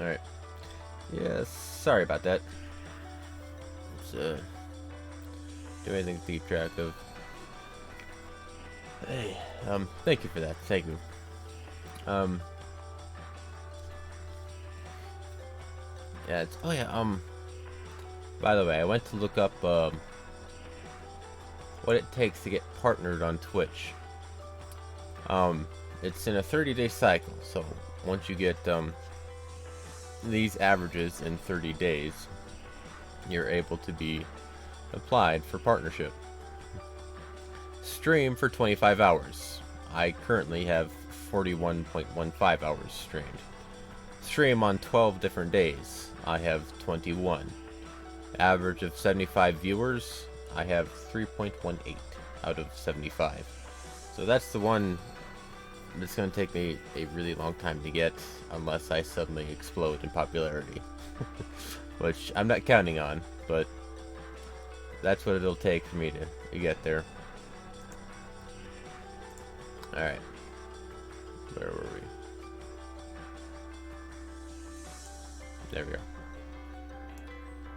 Alright. Yeah, sorry about that. It's, do anything to keep track of. Hey, thank you for that. Thank you. Um, yeah, oh yeah, by the way, I went to look up, what it takes to get partnered on Twitch. Um, it's in a 30-day cycle, so once you get, these averages in 30 days, you're able to be applied for partnership. Stream for 25 hours. I currently have 41.15 hours streamed. Stream on 12 different days. I have 21. Average of 75 viewers. I have 3.18 out of 75. So that's the one that's going to take me a really long time to get unless I suddenly explode in popularity. Which I'm not counting on, but that's what it'll take for me to get there. Alright. Where were we? There we are.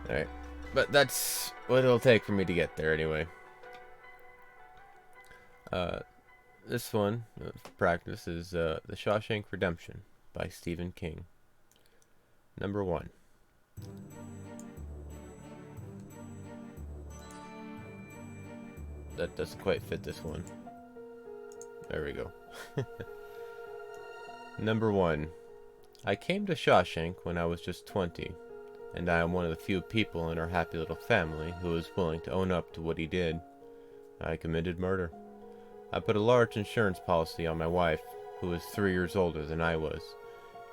Alright. But that's what it'll take for me to get there anyway. This one, for practice, is The Shawshank Redemption by Stephen King. Number 1. That doesn't quite fit this one. There we go. Number 1. I came to Shawshank when I was just 20, and I am one of the few people in our happy little family who is willing to own up to what he did. I committed murder. I put a large insurance policy on my wife, who was 3 years older than I was,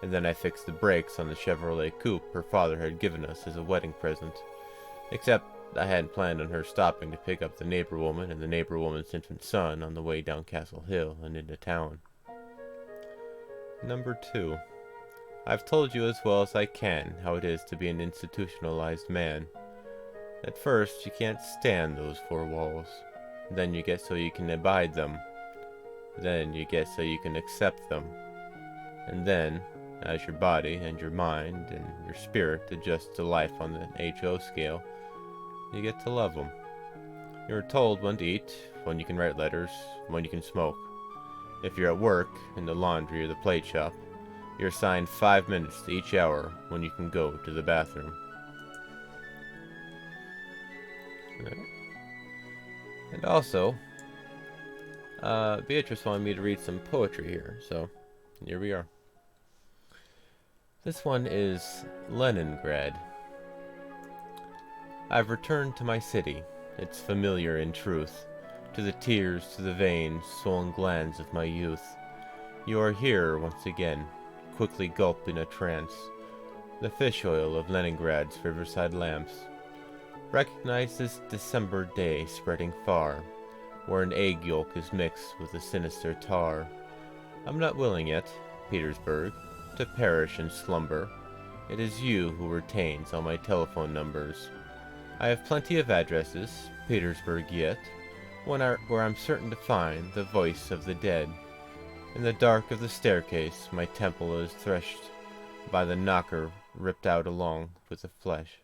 and then I fixed the brakes on the Chevrolet coupe her father had given us as a wedding present. Except I hadn't planned on her stopping to pick up the neighbor woman and the neighbor woman's infant son on the way down Castle Hill and into town. Number 2. I've told you as well as I can how it is to be an institutionalized man. At first, you can't stand those 4 walls. Then you get so you can abide them. Then you get so you can accept them. And then, as your body and your mind and your spirit adjust to life on the HO scale, you get to love them. You're told when to eat, when you can write letters, when you can smoke. If you're at work, in the laundry or the plate shop, you're assigned 5 minutes to each hour when you can go to the bathroom. And also, Beatrice wanted me to read some poetry here, so here we are. This one is Leningrad. I've returned to my city, its familiar in truth, to the tears, to the veins, swollen glands of my youth. You are here once again, quickly gulped in a trance, the fish oil of Leningrad's riverside lamps. Recognize this December day spreading far, where an egg yolk is mixed with a sinister tar. I'm not willing yet, Petersburg, to perish in slumber. It is you who retains all my telephone numbers. I have plenty of addresses, Petersburg yet, where I'm certain to find the voice of the dead. In the dark of the staircase, my temple is threshed by the knocker ripped out along with the flesh.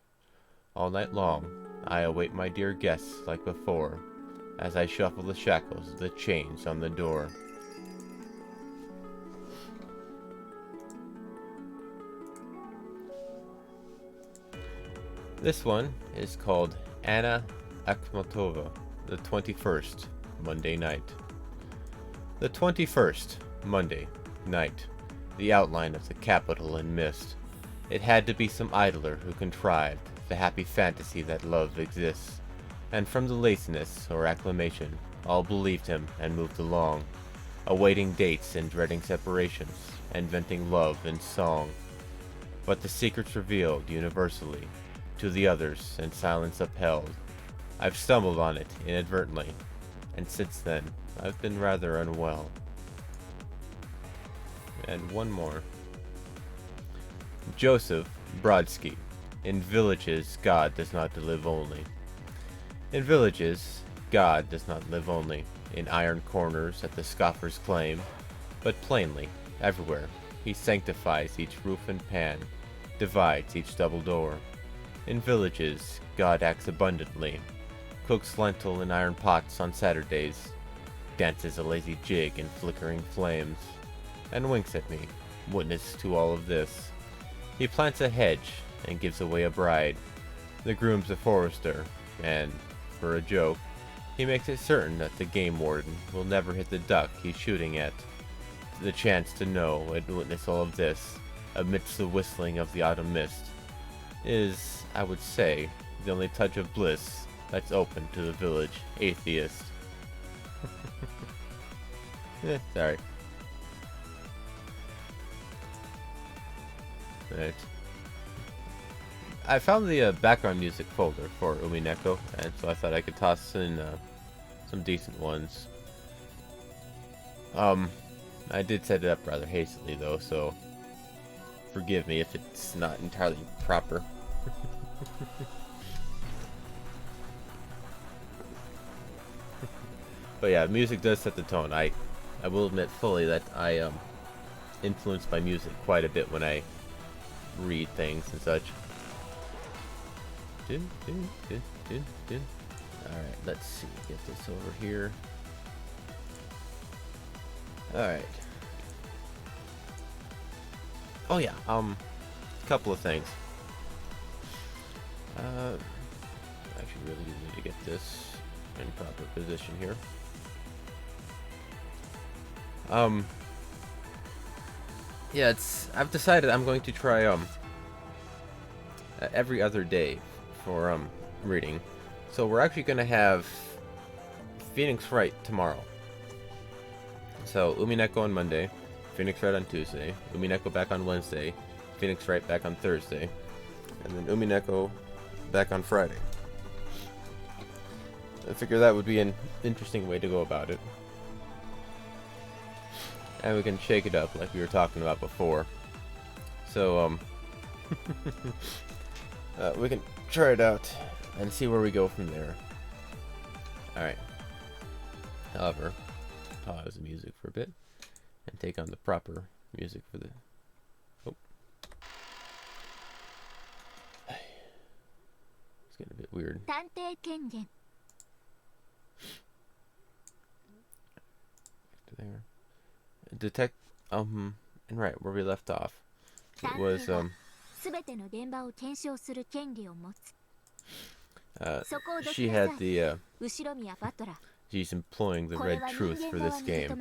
All night long, I await my dear guests like before, as I shuffle the shackles of the chains on the door. This one is called Anna Akhmatova, the 21st, Monday night. The 21st, Monday night. The outline of the capital in mist. It had to be some idler who contrived the happy fantasy that love exists, and from the laziness or acclamation, all believed him and moved along, awaiting dates and dreading separations, and venting love in song. But the secret's revealed universally, to the others and silence upheld. I've stumbled on it inadvertently, and since then, I've been rather unwell. And one more. Joseph Brodsky. In villages, God does not live only. In villages, God does not live only in iron corners at the scoffers' claim, but plainly, everywhere, he sanctifies each roof and pan, divides each double door. In villages, God acts abundantly, cooks lentil in iron pots on Saturdays, dances a lazy jig in flickering flames, and winks at me, witness to all of this. He plants a hedge and gives away a bride. The groom's a forester, and, for a joke, he makes it certain that the game warden will never hit the duck he's shooting at. The chance to know and witness all of this, amidst the whistling of the autumn mist, is, I would say, the only touch of bliss that's open to the village atheist. Sorry. Right. I found the background music folder for Umineko, and so I thought I could toss in some decent ones. I did set it up rather hastily though, so forgive me if it's not entirely proper. But yeah, music does set the tone. I will admit fully that I am influenced by music quite a bit when I read things and such. Alright, let's see. Get this over here. Alright. Oh yeah, couple of things. Actually really do need to get this in proper position here. Yeah, I've decided I'm going to try every other day for reading. So we're actually gonna have Phoenix Wright tomorrow. So Umineko on Monday, Phoenix Wright on Tuesday, Umineko back on Wednesday, Phoenix Wright back on Thursday, and then Umineko back on Friday. I figure that would be an interesting way to go about it. And we can shake it up like we were talking about before. So, we can try it out and see where we go from there. Alright. However, pause the music for a bit and take on the proper music for the... Oh. It's getting a bit weird. There. And right where we left off, it was she had the she's employing the red truth for this game.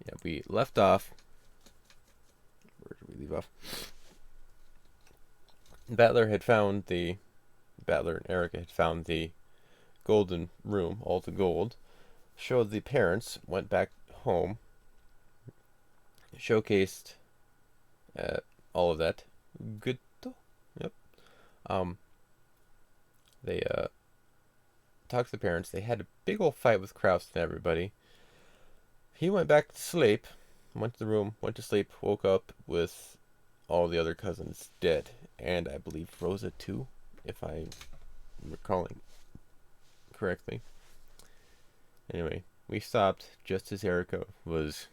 Yeah, we left off. Where did we leave off? Battler and Erika had found the golden room, all the gold. Showed the parents, went back home, showcased all of that. Good. Yep. They talked to the parents. They had a big old fight with Kraus and everybody. He went back to sleep, went to the room, went to sleep, woke up with all the other cousins dead, and I believe Rosa too, if I'm recalling correctly. Anyway, we stopped just as Erika was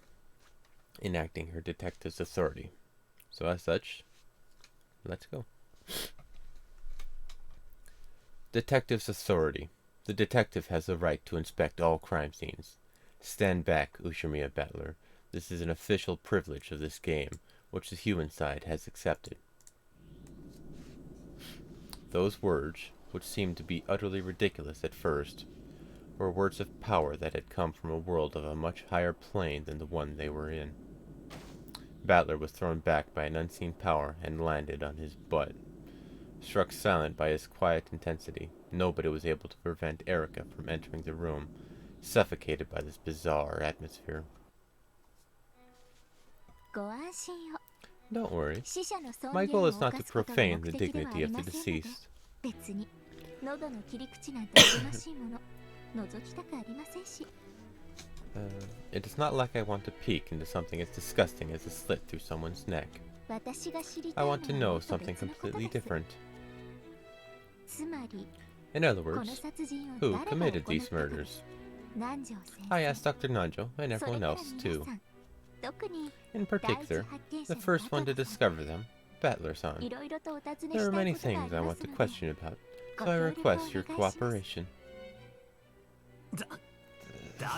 enacting her detective's authority. So as such, let's go. Detective's authority. The detective has the right to inspect all crime scenes. Stand back, Ushimiya Battler. This is an official privilege of this game, which the human side has accepted. Those words, which seemed to be utterly ridiculous at first, were words of power that had come from a world of a much higher plane than the one they were in. Battler was thrown back by an unseen power and landed on his butt. Struck silent by his quiet intensity, nobody was able to prevent Erika from entering the room, suffocated by this bizarre atmosphere. Don't worry. My goal is not to profane the dignity of the deceased. It is not like I want to peek into something as disgusting as a slit through someone's neck. I want to know something completely different. In other words, who committed these murders? I asked Dr. Nanjo and everyone else too. In particular, the first one to discover them, Battler-san. There are many things I want to question about, so I request your cooperation.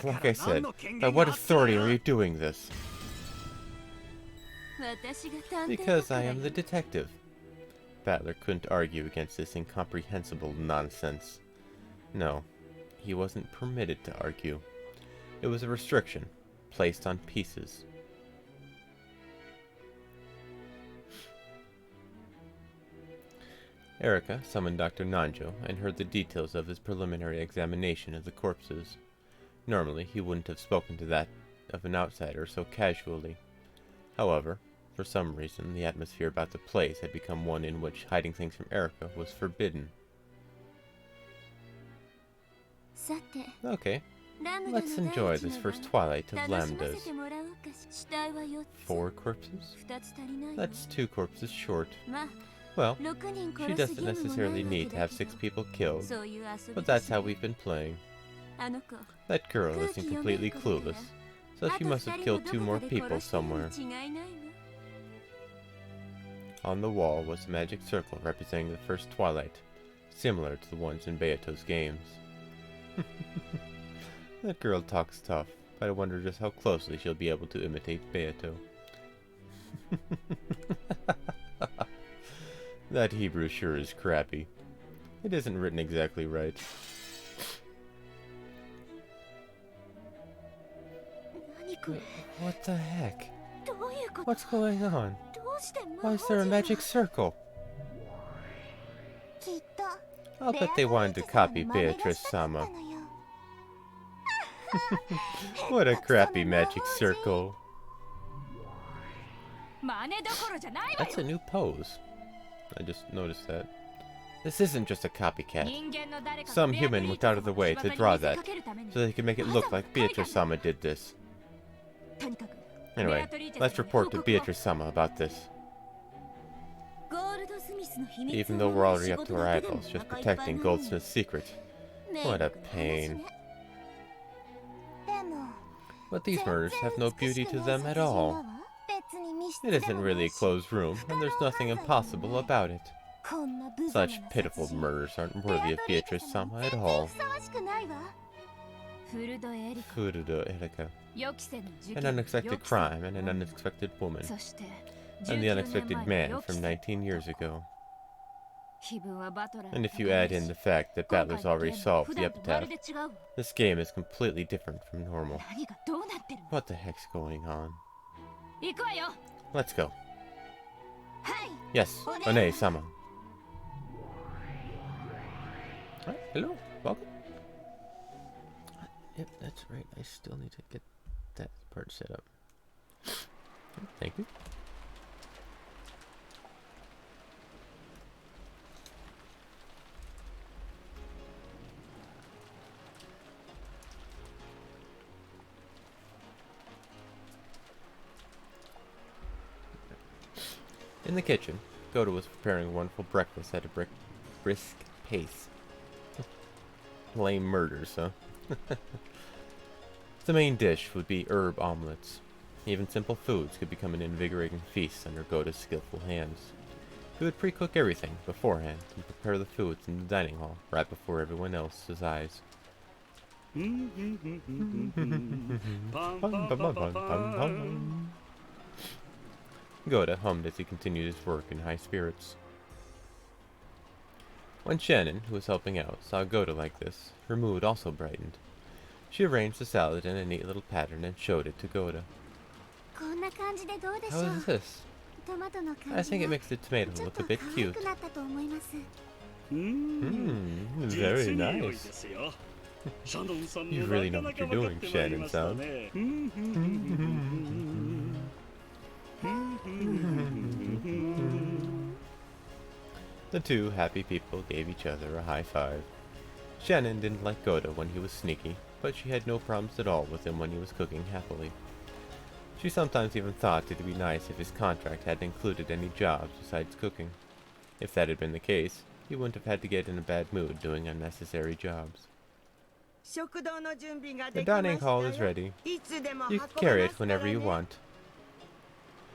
Like I said, by what authority are you doing this? Because I am the detective. Battler couldn't argue against this incomprehensible nonsense. No, he wasn't permitted to argue. It was a restriction, placed on pieces. Erika summoned Dr. Nanjo and heard the details of his preliminary examination of the corpses. Normally, he wouldn't have spoken to that of an outsider so casually. However, for some reason, the atmosphere about the place had become one in which hiding things from Erika was forbidden. Okay, let's enjoy this first twilight of lambdas. 4 corpses? That's 2 corpses short. Well, she doesn't necessarily need to have 6 people killed, but that's how we've been playing. That girl isn't completely clueless, so she must have killed 2 more people somewhere. On the wall was a magic circle representing the first twilight, similar to the ones in Beato's games. That girl talks tough, but I wonder just how closely she'll be able to imitate Beato. That Hebrew sure is crappy. It isn't written exactly right. What the heck? What's going on? Why is there a magic circle? I'll bet they wanted to copy Beatrice-sama. What a crappy magic circle. That's a new pose. I just noticed that. This isn't just a copycat. Some human went out of the way to draw that, so they could make it look like Beatrice-sama did this. Anyway, let's report to Beatrice-sama about this. Even though we're already up to our eyeballs just protecting Goldsmith's secret. What a pain. But these murders have no beauty to them at all. It isn't really a closed room, and there's nothing impossible about it. Such pitiful murders aren't worthy of Beatrice-sama at all. Furudo Erika. An unexpected crime and an unexpected woman. And the unexpected man from 19 years ago. And if you add in the fact that Battler's already solved the epitaph, this game is completely different from normal. What the heck's going on? Let's go. Yes, One-sama. Hello, welcome. Yep, that's right. I still need to get that part set up. Thank you. In the kitchen, Goda was preparing a wonderful breakfast at a brisk pace. Lame murders, huh? The main dish would be herb omelets. Even simple foods could become an invigorating feast under Goda's skillful hands. He would pre-cook everything beforehand and prepare the foods in the dining hall right before everyone else's eyes. Goda hummed as he continued his work in high spirits. When Shannon, who was helping out, saw Goda like this, her mood also brightened. She arranged the salad in a neat little pattern and showed it to Goda. How is this? I think it makes the tomato look a bit cute. Very nice. You really know what you're doing, Shannon-san. The 2 happy people gave each other a high five. Shannon didn't like Goda when he was sneaky, but she had no problems at all with him when he was cooking happily. She sometimes even thought it would be nice if his contract hadn't included any jobs besides cooking. If that had been the case, he wouldn't have had to get in a bad mood doing unnecessary jobs. The dining hall is ready. You can carry it whenever you want.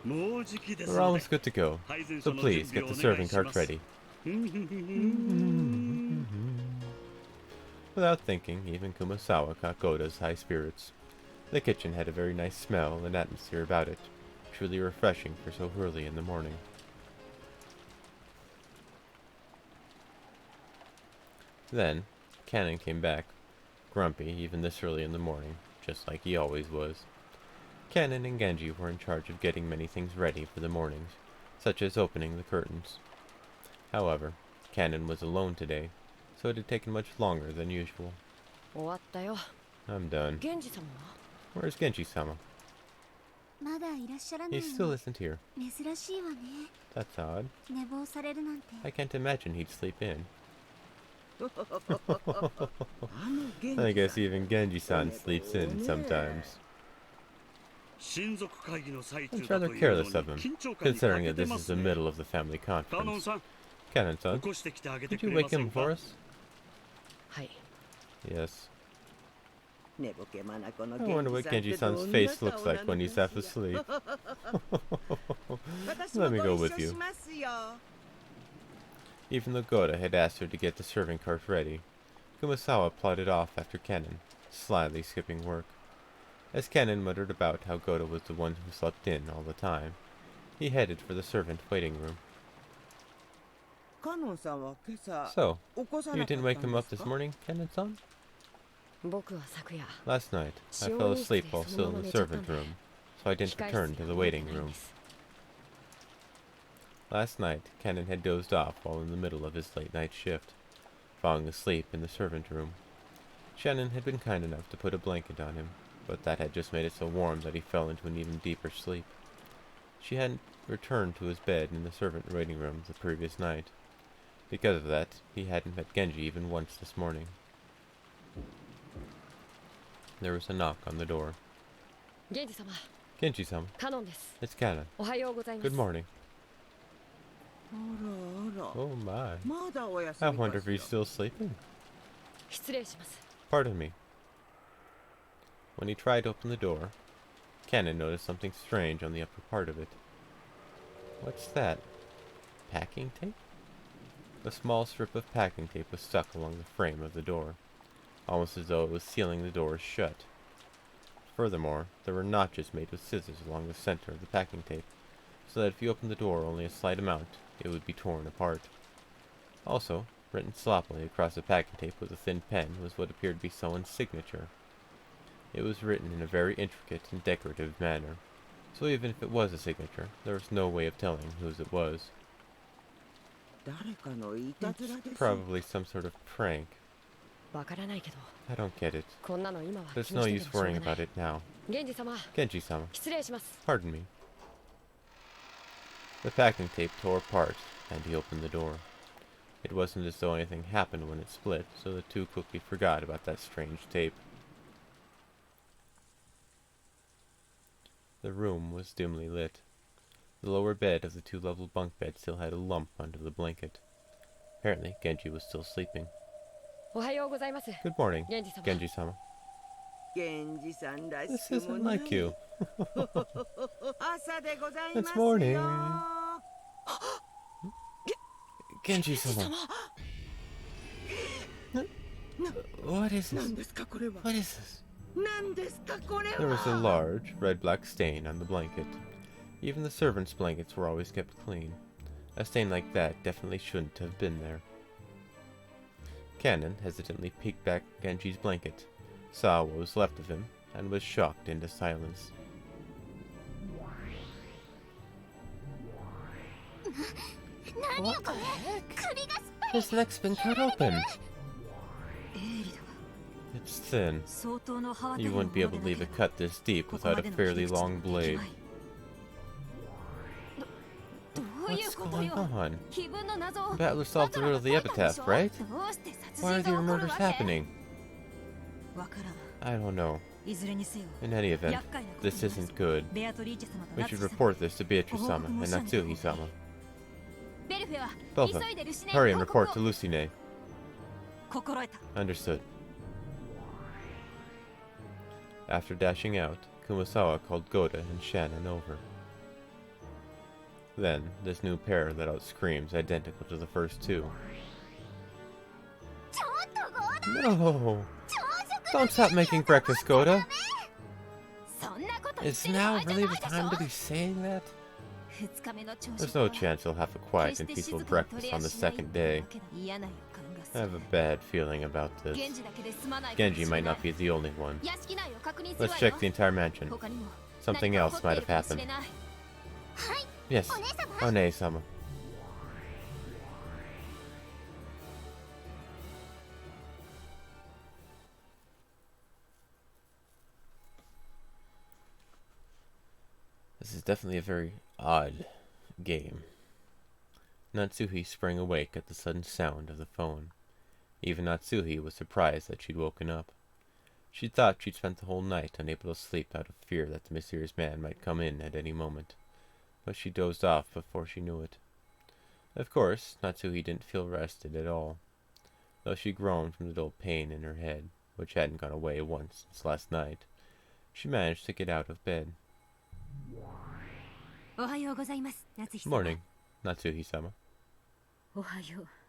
We're almost good to go, so please get the serving cart ready. Without thinking, even Kumasawa caught Goda's high spirits. The kitchen had a very nice smell and atmosphere about it, truly refreshing for so early in the morning. Then, Cannon came back, grumpy even this early in the morning, just like he always was. Cannon and Genji were in charge of getting many things ready for the mornings, such as opening the curtains. However, Cannon was alone today, so it had taken much longer than usual. I'm done. Where's Genji-sama? He still isn't here. That's odd. I can't imagine he'd sleep in. I guess even Genji-san sleeps in sometimes. It's rather careless of him, considering that this is the middle of the family conference. Cannon-san, did you wake him for us? Yes. I wonder what Genji-san's face looks like when he's half asleep. Let me go with you. Even though Goda had asked her to get the serving cart ready, Kumasawa plodded off after Cannon, slyly skipping work. As Cannon muttered about how Goda was the one who slept in all the time, he headed for the servant waiting room. So, you didn't wake him up this morning, Cannon-san? Last night, I fell asleep while still in the servant room, so I didn't return to the waiting room. Last night, Cannon had dozed off while in the middle of his late-night shift, falling asleep in the servant room. Shannon had been kind enough to put a blanket on him, but that had just made it so warm that he fell into an even deeper sleep. She hadn't returned to his bed in the servant waiting room the previous night. Because of that, he hadn't met Genji even once this morning. There was a knock on the door. Genji-sama. It's Cannon. Good morning. Oh my. I wonder if he's still sleeping. Pardon me. When he tried to open the door, Cannon noticed something strange on the upper part of it. What's that? Packing tape? A small strip of packing tape was stuck along the frame of the door, almost as though it was sealing the door shut. Furthermore, there were notches made with scissors along the center of the packing tape, so that if you opened the door only a slight amount, it would be torn apart. Also, written sloppily across the packing tape with a thin pen was what appeared to be someone's signature. It was written in a very intricate and decorative manner, so even if it was a signature, there was no way of telling whose it was. It's probably some sort of prank. I don't get it. There's no use worrying about it now. Genji-sama. Pardon me. The packing tape tore apart, and he opened the door. It wasn't as though anything happened when it split, so the two quickly forgot about that strange tape. The room was dimly lit. The lower bed of the two-level bunk bed still had a lump under the blanket. Apparently, Genji was still sleeping. Good morning, Genji-sama. This isn't like you. It's morning. Genji-sama. What is this? What is this? There was a large, red-black stain on the blanket. Even the servants' blankets were always kept clean. A stain like that definitely shouldn't have been there. Cannon hesitantly peeked back Genji's blanket, saw what was left of him, and was shocked into silence. What the heck? His neck's been cut open. It's thin. You wouldn't be able to leave a cut this deep without a fairly long blade. What's going on? Battler solved the riddle of the epitaph, right? Why are the murders happening? I don't know. In any event, this isn't good. We should report this to Beatrice-sama and Natsuhi-sama. Belva, hurry and report to Lucine. Understood. After dashing out, Kumasawa called Goda and Shannon over. Then, this new pair let out screams identical to the first two. No! Don't stop making breakfast, Goda! Is now really the time to be saying that? There's no chance he'll have a quiet and peaceful breakfast on the second day. I have a bad feeling about this. Genji might not be the only one. Let's check the entire mansion. Something else might have happened. Yes, One-sama. This is definitely a very odd game. Natsuhi sprang awake at the sudden sound of the phone. Even Natsuhi was surprised that she'd woken up. She thought she'd spent the whole night unable to sleep out of fear that the mysterious man might come in at any moment, but she dozed off before she knew it. Of course, Natsuhi didn't feel rested at all, though she groaned from the dull pain in her head, which hadn't gone away once since last night. She managed to get out of bed. Morning, Natsuhi-sama.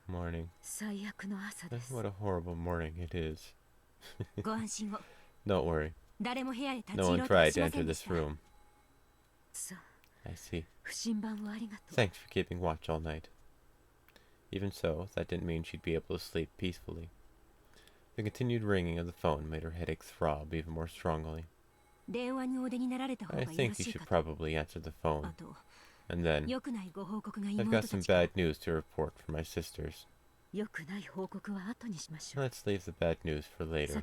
Morning. What a horrible morning it is. Don't worry. No one tried to enter this room. I see. Thanks for keeping watch all night. Even so, that didn't mean she'd be able to sleep peacefully. The continued ringing of the phone made her headache throb even more strongly. I think you should probably answer the phone. And then, I've got some bad news to report from my sisters. Let's leave the bad news for later.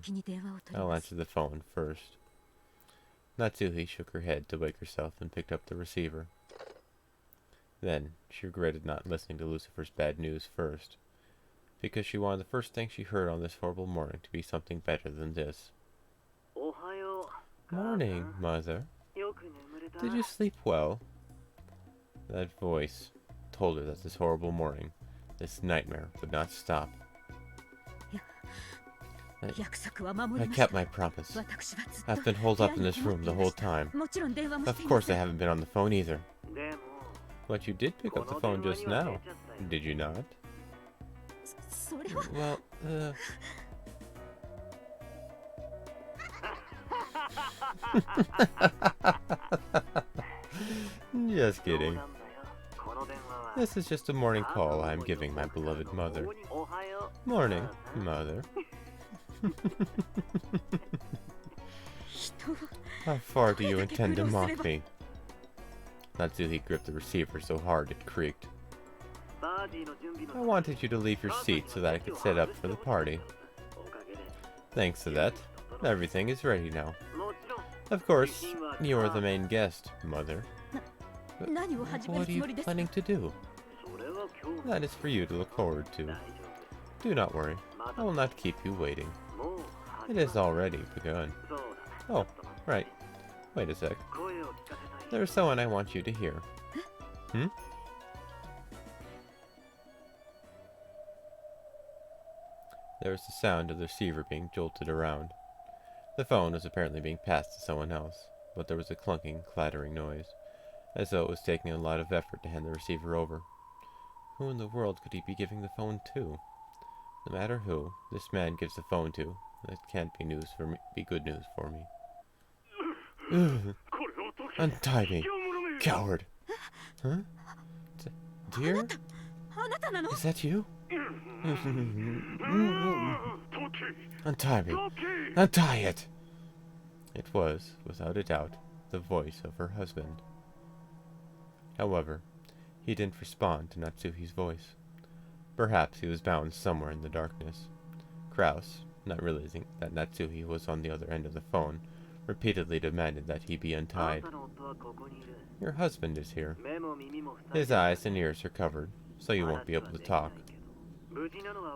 I'll answer the phone first. Natsuhi shook her head to wake herself and picked up the receiver. Then, she regretted not listening to Lucifer's bad news first, because she wanted the first thing she heard on this horrible morning to be something better than this. Morning, Mother. Did you sleep well? That voice told her that this horrible morning, this nightmare, would not stop. I kept my promise. I've been holed up in this room the whole time. Of course I haven't been on the phone either. But you did pick up the phone just now, did you not? Well, Just kidding. This is just a morning call I'm giving my beloved mother. Morning, Mother. How far do you intend to mock me? Natsuhi gripped the receiver so hard it creaked. I wanted you to leave your seat so that I could set up for the party. Thanks to that, everything is ready now. Of course, you're the main guest, Mother. But what are you planning to do? That is for you to look forward to. Do not worry, I will not keep you waiting. It has already begun. Oh, right. Wait a sec. There is someone I want you to hear. Hmm? There was the sound of the receiver being jolted around. The phone was apparently being passed to someone else, but there was a clunking, clattering noise, as though it was taking a lot of effort to hand the receiver over. Who in the world could he be giving the phone to? No matter who this man gives the phone to, that can't be news for me, be good news for me. Ugh. Untie me, coward! Huh? Dear? Is that you? Untie me! Untie it! It was, without a doubt, the voice of her husband. However, he didn't respond to Natsuhi's voice. Perhaps he was bound somewhere in the darkness. Kraus, not realizing that Natsuhi was on the other end of the phone, repeatedly demanded that he be untied. Your husband is here. His eyes and ears are covered, so you won't be able to talk.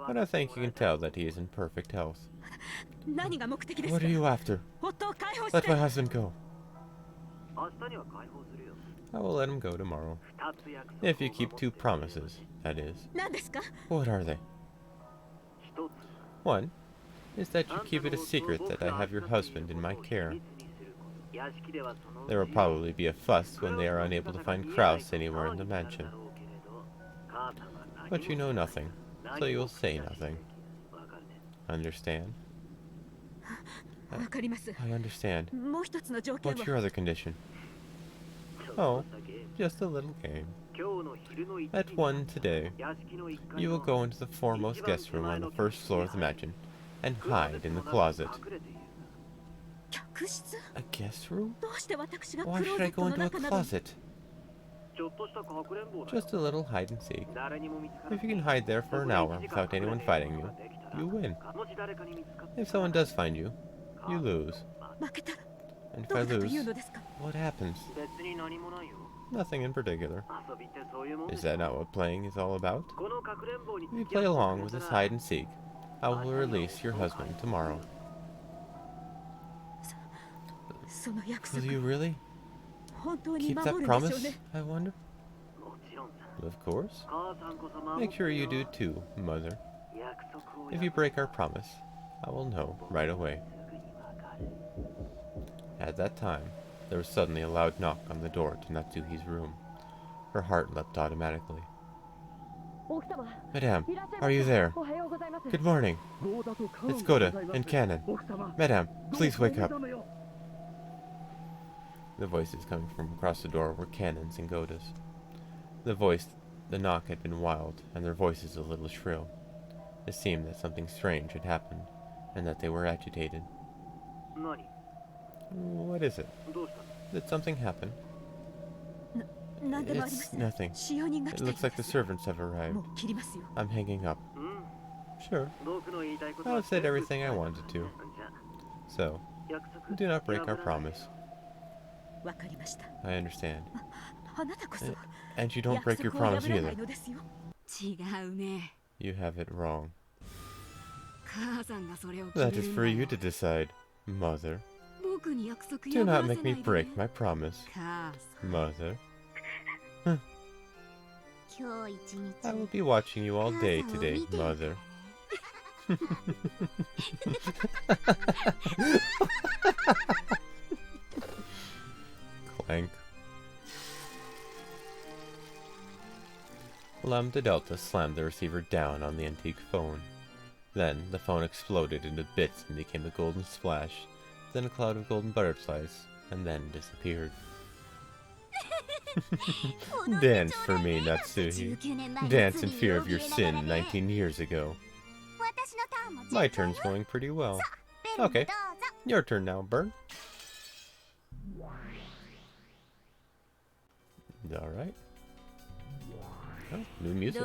But I think you can tell that he is in perfect health. What are you after? Let my husband go. I will let him go tomorrow. If you keep 2 promises, that is. What are they? One is that you keep it a secret that I have your husband in my care. There will probably be a fuss when they are unable to find Kraus anywhere in the mansion. But you know nothing, so you will say nothing. Understand? I understand. What's your other condition? Oh, just a little game. At 1 today, you will go into the foremost guest room on the first floor of the mansion and hide in the closet. A guest room? Why should I go into a closet? Just a little hide and seek. If you can hide there for an hour without anyone fighting you, you win. If someone does find you, you lose. And if I lose, what happens? Nothing in particular. Is that not what playing is all about? If you play along with this hide and seek, I will release your husband tomorrow. Will you really keep that promise, I wonder? Of course. Make sure you do too, Mother. If you break our promise, I will know right away. At that time, there was suddenly a loud knock on the door to Natsuhi's room. Her heart leapt automatically. Madame, are you there? Good morning. It's Goda and Cannon. Madame, please wake up. The voices coming from across the door were Cannon's and Goda's. The knock had been wild, and their voices a little shrill. It seemed that something strange had happened, and that they were agitated. What is it? Did something happen? It's nothing. It looks like the servants have arrived. I'm hanging up. Sure. I've said everything I wanted to. So, do not break our promise. I understand. And you don't break your promise either. You have it wrong. That is for you to decide, Mother. Do not make me break my promise, Mother. I will be watching you all day today, Mother. Clank. Lambda Delta slammed the receiver down on the antique phone. Then, the phone exploded into bits and became a golden splash, then a cloud of golden butterflies, and then disappeared. Dance for me, Natsuhi. Dance in fear of your sin 19 years ago. My turn's going pretty well. Okay, your turn now, Burn. Alright. Oh, new music.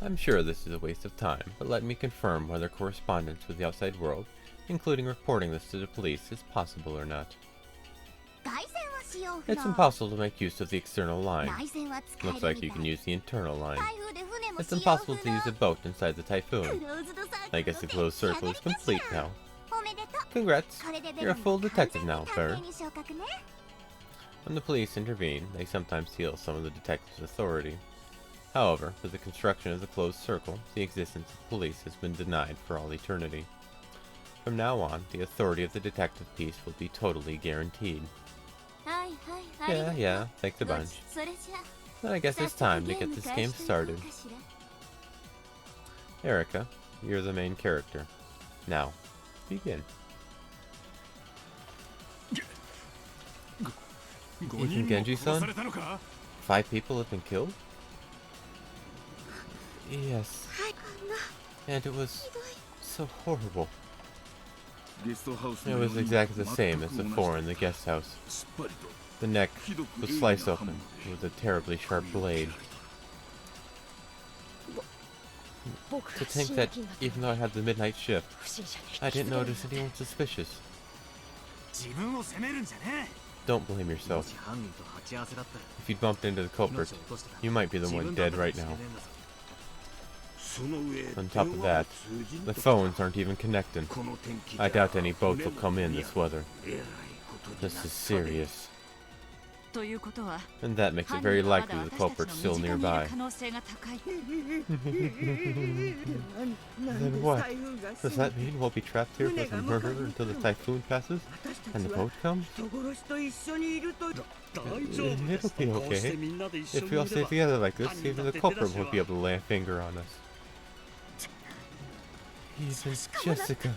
I'm sure this is a waste of time, but let me confirm whether correspondence with the outside world, including reporting this to the police, is possible or not. It's impossible to make use of the external line. Looks like you can use the internal line. It's impossible to use a boat inside the typhoon. I guess the closed circle is complete now. Congrats, you're a full detective now, Bird. When the police intervene, they sometimes steal some of the detective's authority. However, with the construction of the closed circle, the existence of police has been denied for all eternity. From now on, the authority of the detective piece will be totally guaranteed. Yeah, thanks a bunch. Then I guess it's time to get this game started. Erika, you're the main character. Now, begin. Even Genji-san? 5 people have been killed? Yes. And it was so horrible. It was exactly the same as the 4 in the guest house. The neck was sliced open with a terribly sharp blade. To think that even though I had the midnight shift, I didn't notice anyone suspicious. Don't blame yourself. If you'd bumped into the culprit, you might be the one dead right now. On top of that, the phones aren't even connecting. I doubt any boats will come in this weather. This is serious. And that makes it very likely the culprit's still nearby. Then what? Does that mean we'll be trapped here with a murderer until the typhoon passes and the boat comes? It'll be okay. If we all stay together like this, even the culprit won't be able to lay a finger on us. Even Jessica.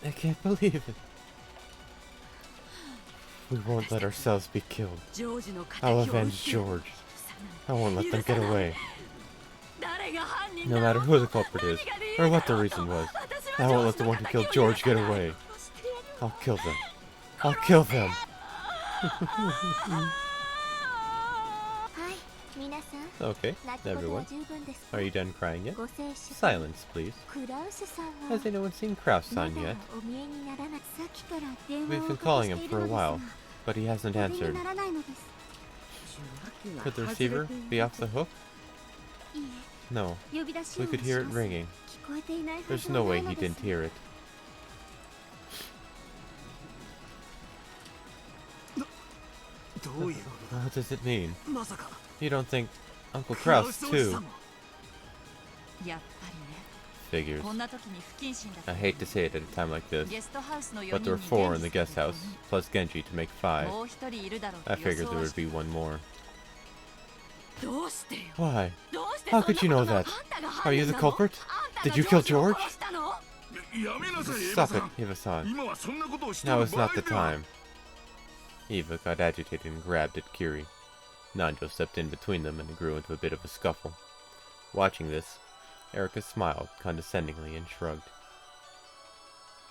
I can't believe it. We won't let ourselves be killed. I'll avenge George. I won't let them get away. No matter who the culprit is, or what the reason was, I won't let the one who killed George get away. I'll kill them. I'll kill them. Okay, everyone. Are you done crying yet? Silence, please. Has anyone seen Kraus-san yet? We've been calling him for a while, but he hasn't answered. Could the receiver be off the hook? No. We could hear it ringing. There's no way he didn't hear it. What does it mean? You don't think Uncle Kraus, too? Figures. I hate to say it at a time like this, but there were 4 in the guest house, plus Genji to make 5. I figured there would be one more. Why? How could you know that? Are you the culprit? Did you kill George? Stop it, Eva-san. Now is not the time. Eva got agitated and grabbed at Kiri. Nanjo stepped in between them and it grew into a bit of a scuffle. Watching this, Erika smiled condescendingly and shrugged.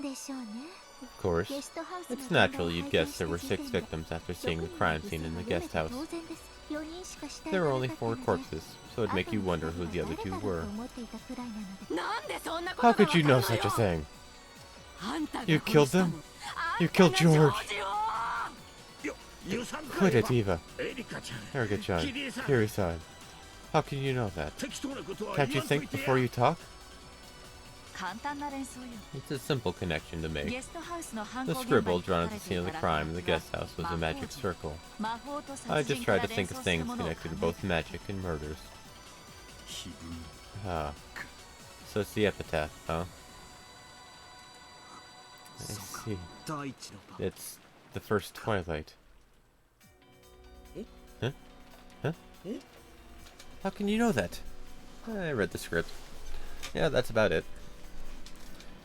Of course, it's natural you'd guess there were 6 victims after seeing the crime scene in the guest house. There were only 4 corpses, so it'd make you wonder who the other 2 were. How could you know such a thing? You killed them? You killed George! Quit it, Eva. Erika-chan, Kiri-san. How can you know that? Can't you think before you talk? It's a simple connection to make. The scribble drawn at the scene of the crime in the guest house was a magic circle. I just tried to think of things connected to both magic and murders. Ah. So it's the epitaph, huh? I see. It's the first twilight. Huh? Huh? How can you know that? I read the script. Yeah, that's about it.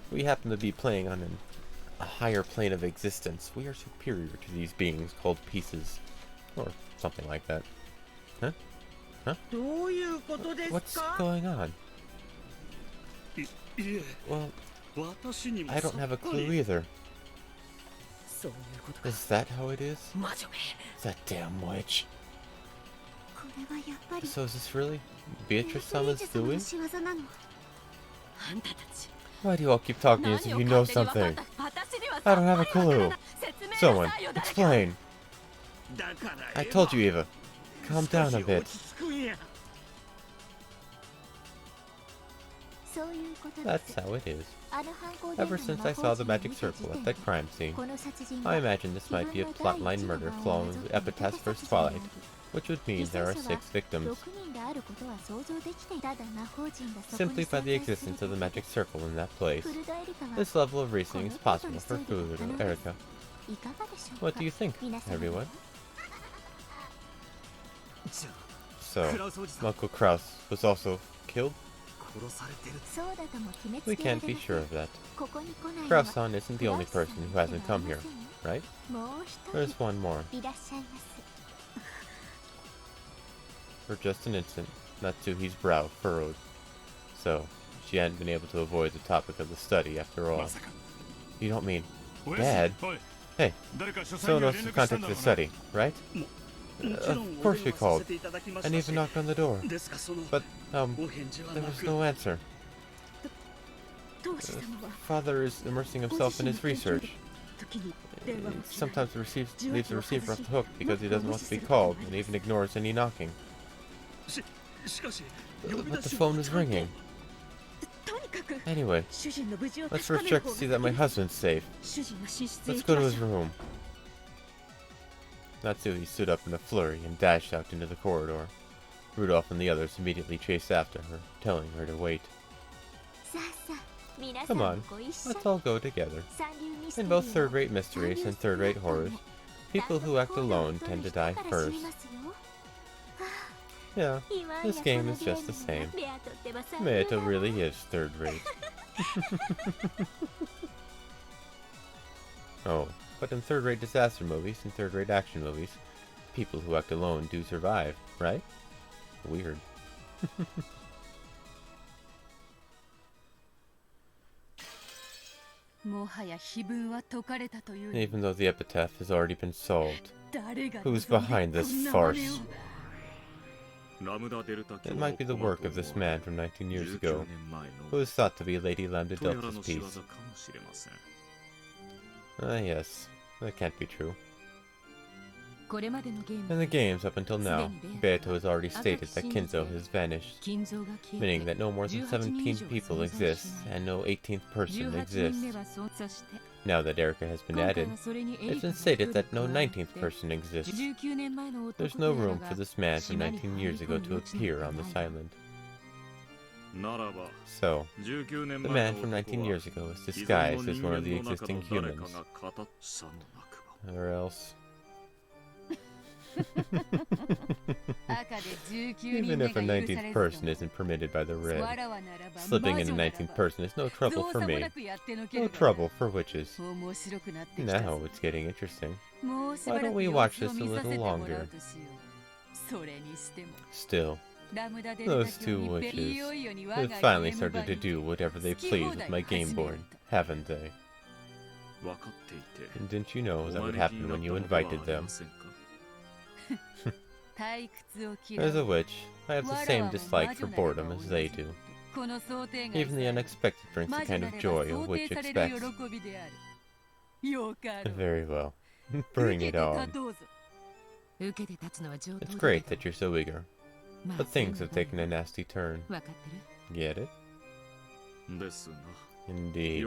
We happen to be playing on a higher plane of existence. We are superior to these beings called pieces. Or something like that. Huh? Huh? What's going on? Well, I don't have a clue either. Is that how it is? That damn witch. So is this really Beatrice-sama's doing? Why do you all keep talking as if you know something? I don't have a clue. Someone, explain. I told you, Eva. Calm down a bit. That's how it is. Ever since I saw the magic circle at that crime scene, I imagined this might be a plotline murder following the epitaph's first twilight, which would mean there are 6 victims. Simply by the existence of the magic circle in that place. This level of reasoning is possible for Furuto Erika. What do you think, everyone? So, Uncle Kraus was also killed? We can't be sure of that. Kraus-san isn't the only person who hasn't come here, right? There's one more. For just an instant, Natsuhi's brow furrowed. So, she hadn't been able to avoid the topic of the study after all. You don't mean Dad? Hey, someone else to contact the study, right? Of course we called, and even knocked on the door. But, there was no answer. Father is immersing himself in his research. Sometimes leaves the receiver off the hook because he doesn't want to be called, and even ignores any knocking. But the phone is ringing. Anyway, let's first check to see that my husband's safe. Let's go to his room. Natsuhi stood up in a flurry and dashed out into the corridor. Rudolph and the others immediately chased after her, telling her to wait. Come on, let's all go together. In both third-rate mysteries and third-rate horrors, people who act alone tend to die first. Yeah, this game is just the same. Meito really is third-rate. Oh, but in third-rate disaster movies and third-rate action movies, people who act alone do survive, right? Weird. Even though the epitaph has already been solved, who's behind this farce? It might be the work of this man from 19 years ago, who is thought to be Lady Lambda Delta's piece. Ah yes, that can't be true. In the games up until now, Beato has already stated that Kinzo has vanished, meaning that no more than 17 people exist, and no 18th person exists. Now that Erika has been added, it's been stated that no 19th person exists. There's no room for this man from 19 years ago to appear on this island. So, the man from 19 years ago is disguised as one of the existing humans. Or else... Even if a 19th person isn't permitted by the red, slipping in a 19th person is no trouble for me. No trouble for witches. Now it's getting interesting. Why don't we watch this a little longer? Still, those two witches have finally started to do whatever they please with my game board, haven't they? And didn't you know that would happen when you invited them? As a witch, I have the same dislike for boredom as they do. Even the unexpected brings the kind of joy a witch expects. Very well. Bring it on. It's great that you're so eager, but things have taken a nasty turn. Get it? Indeed.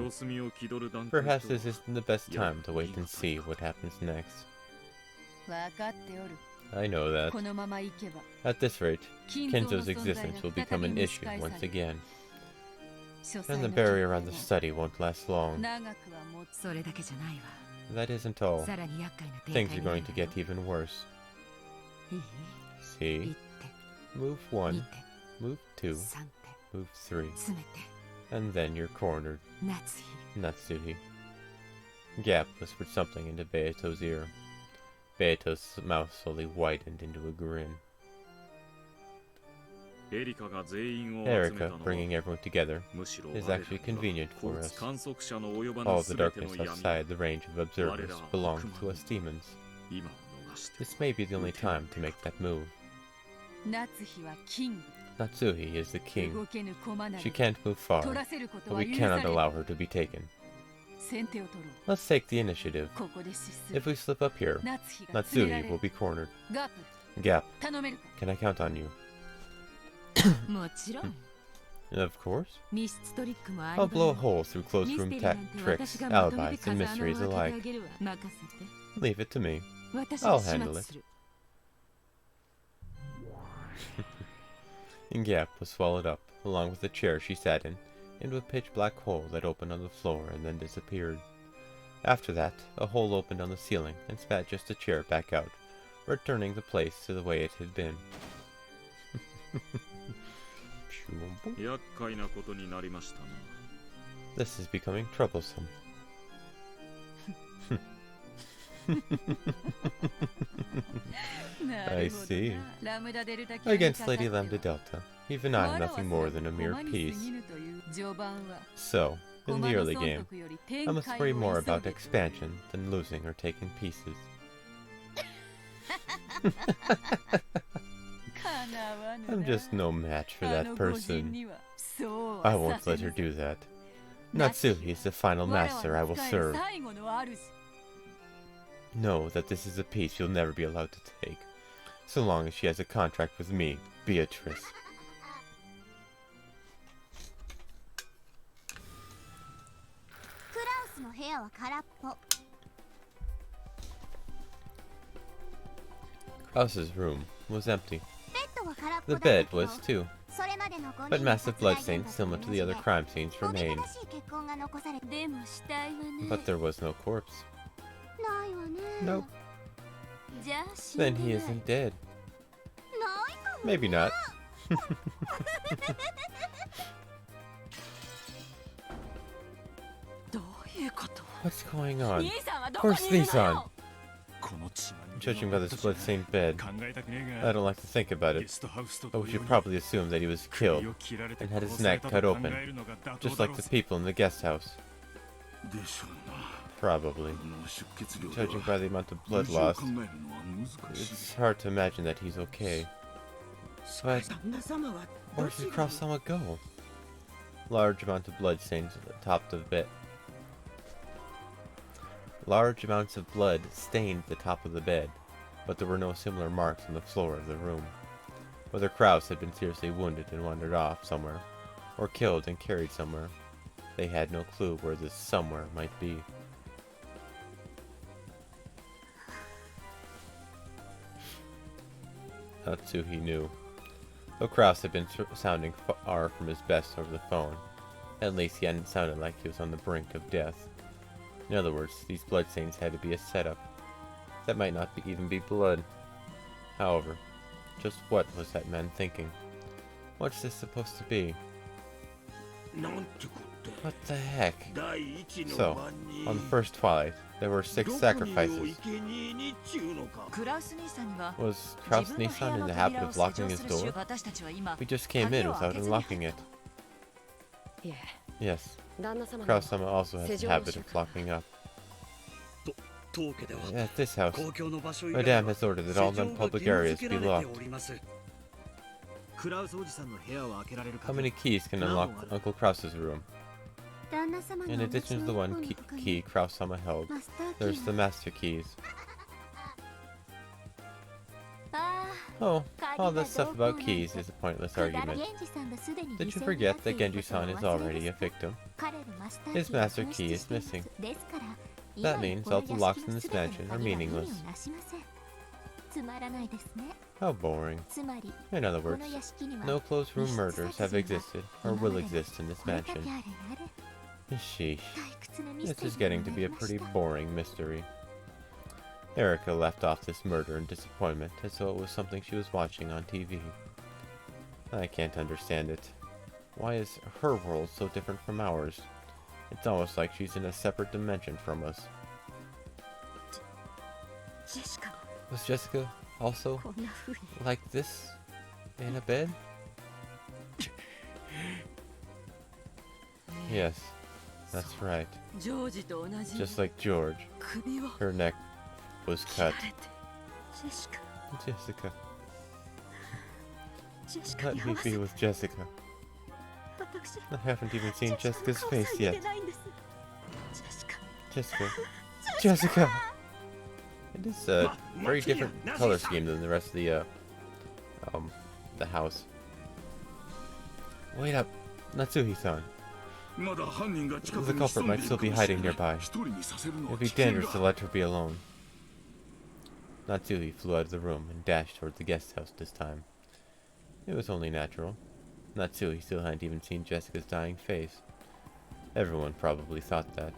Perhaps this isn't the best time to wait and see what happens next. I know that. At this rate, Kinzo's existence will become an issue once again. And the barrier around the study won't last long. That isn't all. Things are going to get even worse. See? Move 1, move 2, move 3. And then you're cornered. Natsuhi. Gap whispered something into Beato's ear. Beato's mouth slowly widened into a grin. Erika, bringing everyone together, is actually convenient for us. All the darkness outside the range of observers belongs to us demons. This may be the only time to make that move. Natsuhi is the king. She can't move far, but we cannot allow her to be taken. Let's take the initiative. If we slip up here, Natsuhi will be cornered. Gap, can I count on you? Of course. I'll blow a hole through closed room tricks, alibis, and mysteries alike. Leave it to me. I'll handle it. Gap was swallowed up, along with the chair she sat in, into a pitch-black hole that opened on the floor and then disappeared. After that, a hole opened on the ceiling and spat just a chair back out, returning the place to the way it had been. This is becoming troublesome. I see. Against Lady Lambda Delta, even I am nothing more than a mere piece. So, in the early game, I must worry more about expansion than losing or taking pieces. I'm just no match for that person. I won't let her do that. Natsuhi is the final master I will serve. Know that this is a piece you'll never be allowed to take, so long as she has a contract with me, Beatrice. Krause's room was empty. The bed was too, but massive bloodstains similar to the other crime scenes remained. But there was no corpse. Nope. Then he isn't dead. Maybe not. What's going on? Where's Nissan? Judging by this blood-stained bed, I don't like to think about it, but we should probably assume that he was killed and had his neck cut open, just like the people in the guest house. Probably. Judging by the amount of blood lost, it's hard to imagine that he's okay. But where did Cross-sama go? Large amount of blood stains at the top of the bed. Large amounts of blood stained the top of the bed, but there were no similar marks on the floor of the room. Whether Krause had been seriously wounded and wandered off somewhere, or killed and carried somewhere, they had no clue where this somewhere might be. Natsuhi knew. Though Krause had been sounding far from his best over the phone, at least he hadn't sounded like he was on the brink of death. In other words, these bloodstains had to be a setup. That might not even be blood. However, just what was that man thinking? What's this supposed to be? What the heck? So, on the first twilight, there were 6 sacrifices. Was Krause-Nissan in the habit of locking his door? We just came in without unlocking it. Yes. Krause-sama also has the habit of locking up. At this house, Madame has ordered that all non-public areas be locked. How many keys can unlock Uncle Krause's room? In addition to the one key Krause-sama held, there's the master keys. Oh, all this stuff about keys is a pointless argument. Did you forget that Genji-san is already a victim? His master key is missing. That means all the locks in this mansion are meaningless. How boring. In other words, no closed room murders have existed or will exist in this mansion. Sheesh. This is getting to be a pretty boring mystery. Erika left off this murder in disappointment, as though it was something she was watching on TV. I can't understand it. Why is her world so different from ours? It's almost like she's in a separate dimension from us. Was Jessica also like this in a bed? Yes, that's right. Just like George, her neck was cut. Jessica. Let me be with Jessica. I haven't even seen Jessica's face yet. Jessica. Jessica! It is a very different color scheme than the rest of the house. Wait up, Natsuhi-san. The culprit might still be hiding nearby. It'd be dangerous to let her be alone. Natsuhi flew out of the room and dashed toward the guest house this time. It was only natural. Natsuhi still hadn't even seen Jessica's dying face. Everyone probably thought that.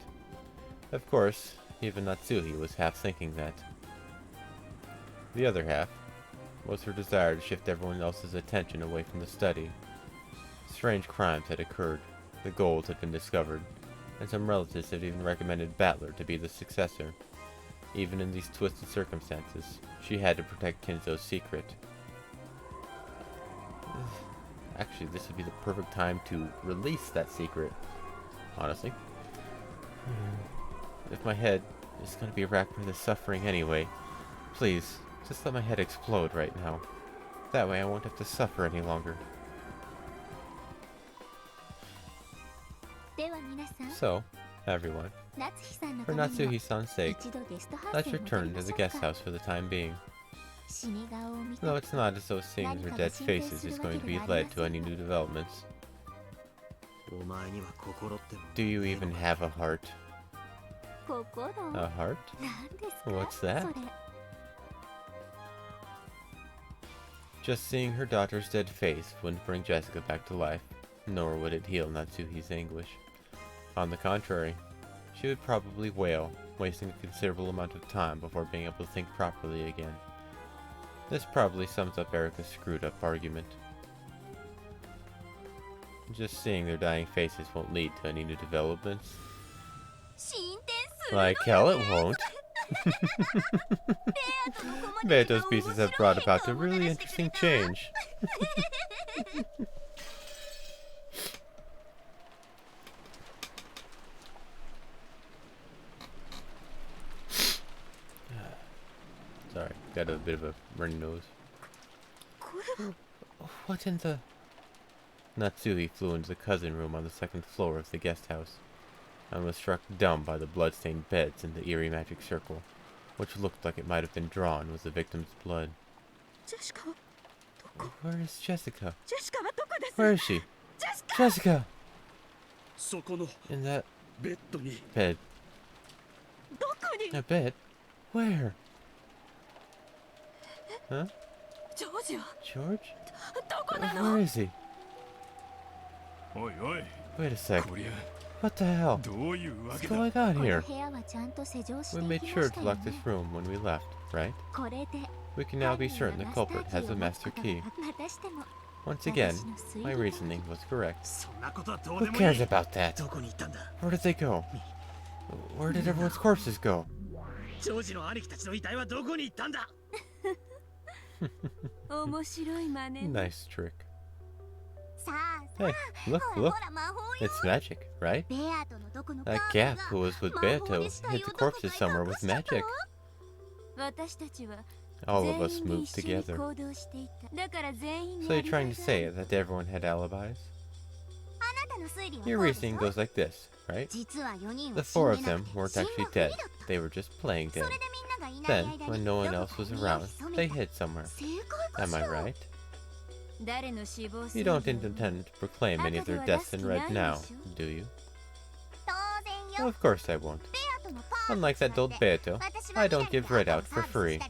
Of course, even Natsuhi was half thinking that. The other half was her desire to shift everyone else's attention away from the study. Strange crimes had occurred, the gold had been discovered, and some relatives had even recommended Battler to be the successor. Even in these twisted circumstances, she had to protect Kinzo's secret. Actually, this would be the perfect time to release that secret, honestly. If my head is going to be racked by this suffering anyway, please, just let my head explode right now. That way I won't have to suffer any longer. So, everyone, for Natsuhi-san's sake, let's return to the guest house for the time being. Though it's not as though seeing her dead faces is going to be led to any new developments. Do you even have a heart? A heart? What's that? Just seeing her daughter's dead face wouldn't bring Jessica back to life, nor would it heal Natsuhi's anguish. On the contrary, she would probably wail, wasting a considerable amount of time before being able to think properly again. This probably sums up Erika's screwed-up argument. Just seeing their dying faces won't lead to any new developments. Like hell it won't. Beto's pieces have brought about a really interesting change. Sorry, got a bit of a runny nose. What in the... Natsuhi flew into the cousin room on the second floor of the guest house, and was struck dumb by the blood-stained beds in the eerie magic circle, which looked like it might have been drawn with the victim's blood. Where is Jessica? Where is she? Jessica! In that bed. A bed? Where? Huh? George? Where is he? Wait a sec. What the hell? What's going on here? We made sure to lock this room when we left, right? We can now be certain the culprit has the master key. Once again, my reasoning was correct. Who cares about that? Where did they go? Where did everyone's corpses go? Nice trick. Hey, look. It's magic, right? That Gap who was with Beato hid the corpses somewhere with magic. All of us moved together. So you're trying to say that everyone had alibis? Your reasoning goes like this, right? The four of them weren't actually dead. They were just playing dead. Then, when no one else was around, they hid somewhere. Am I right? You don't intend to proclaim any of their deaths in red now, do you? Well, of course I won't. Unlike that old Beato, I don't give red out for free.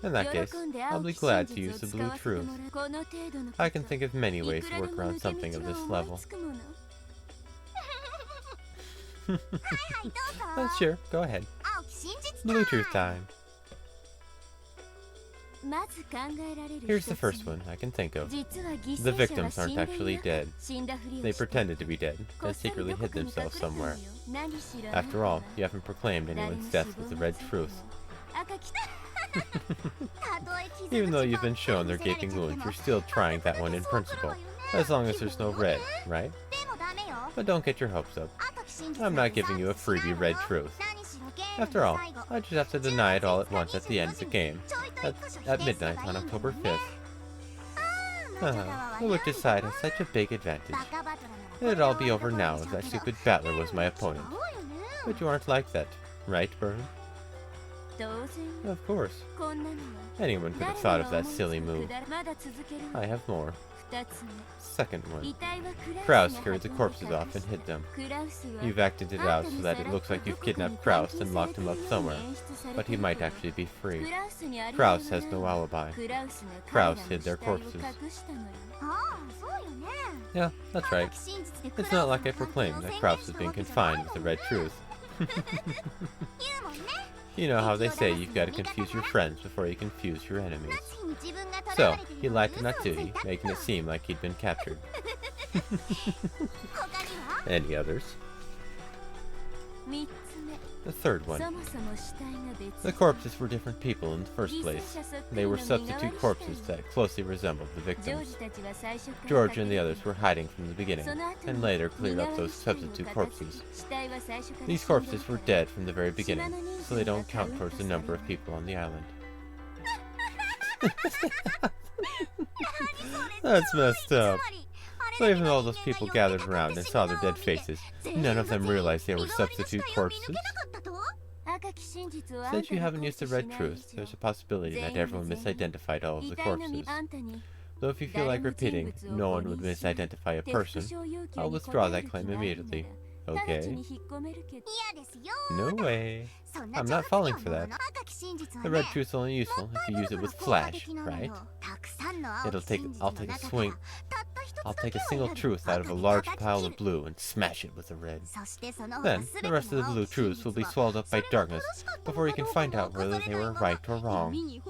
In that case, I'll be glad to use the blue truth. I can think of many ways to work around something of this level. Sure, go ahead. Blue truth time. Here's the first one I can think of. The victims aren't actually dead. They pretended to be dead and secretly hid themselves somewhere. After all, you haven't proclaimed anyone's death with the red truth. Even though you've been shown their gaping wounds, you're still trying that one in principle, as long as there's no red, right? But don't get your hopes up. I'm not giving you a freebie red truth. After all, I just have to deny it all at once at the end of the game, at midnight on October 5th. The witch's side has such a big advantage. It'd all be over now if that stupid battler was my opponent. But you aren't like that, right, Byrne? Of course. Anyone could have thought of that silly move. I have more. Second one. Kraus carried the corpses off and hid them. You've acted it out so that it looks like you've kidnapped Kraus and locked him up somewhere, but he might actually be free. Kraus has no alibi. Kraus hid their corpses. Yeah, that's right. It's not like I proclaimed that Kraus is being confined with the red truth. You know how they say you've got to confuse your friends before you confuse your enemies. So, he lied to Natsuhi, making it seem like he'd been captured. Any others? The third one. The corpses were different people in the first place. They were substitute corpses that closely resembled the victims. George and the others were hiding from the beginning, and later cleared up those substitute corpses. These corpses were dead from the very beginning, so they don't count towards the number of people on the island. That's messed up. So even though all those people gathered around and saw their dead faces, none of them realized they were substitute corpses? Since you haven't used the red truth, there's a possibility that everyone misidentified all of the corpses. Though if you feel like repeating, no one would misidentify a person, I'll withdraw that claim immediately. Okay. No way. I'm not falling for that. The red truth's only useful if you use it with flash, right? I'll take a single truth out of a large pile of blue and smash it with the red. Then, the rest of the blue truths will be swallowed up by darkness before you can find out whether they were right or wrong.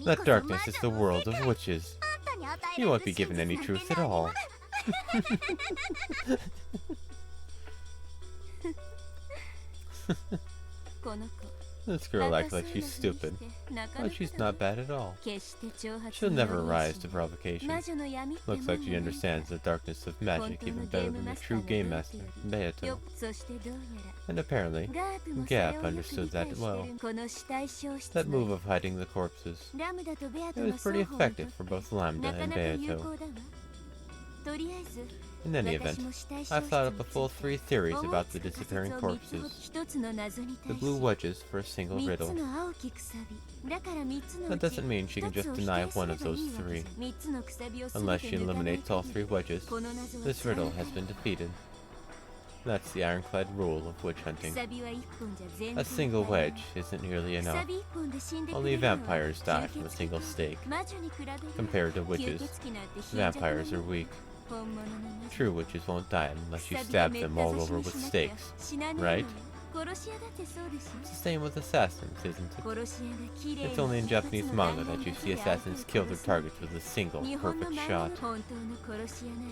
That darkness is the world of witches. You won't be given any truth at all. This girl acts like she's stupid, but she's not bad at all. She'll never rise to provocation. Looks like she understands the darkness of magic even better than the true game master, Beato. And apparently, Gap understood that well. That move of hiding the corpses. It was pretty effective for both Lambda and Beato. In any event, I've thought up a full 3 theories about the disappearing corpses. The blue wedges for a single riddle. That doesn't mean she can just deny one of those 3. Unless she eliminates all 3 wedges, this riddle has been defeated. That's the ironclad rule of witch hunting. A single wedge isn't nearly enough. Only vampires die from a single stake. Compared to witches, vampires are weak. True witches won't die unless you stab them all over with stakes, right? It's the same with assassins, isn't it? It's only in Japanese manga that you see assassins kill their targets with a single, perfect shot.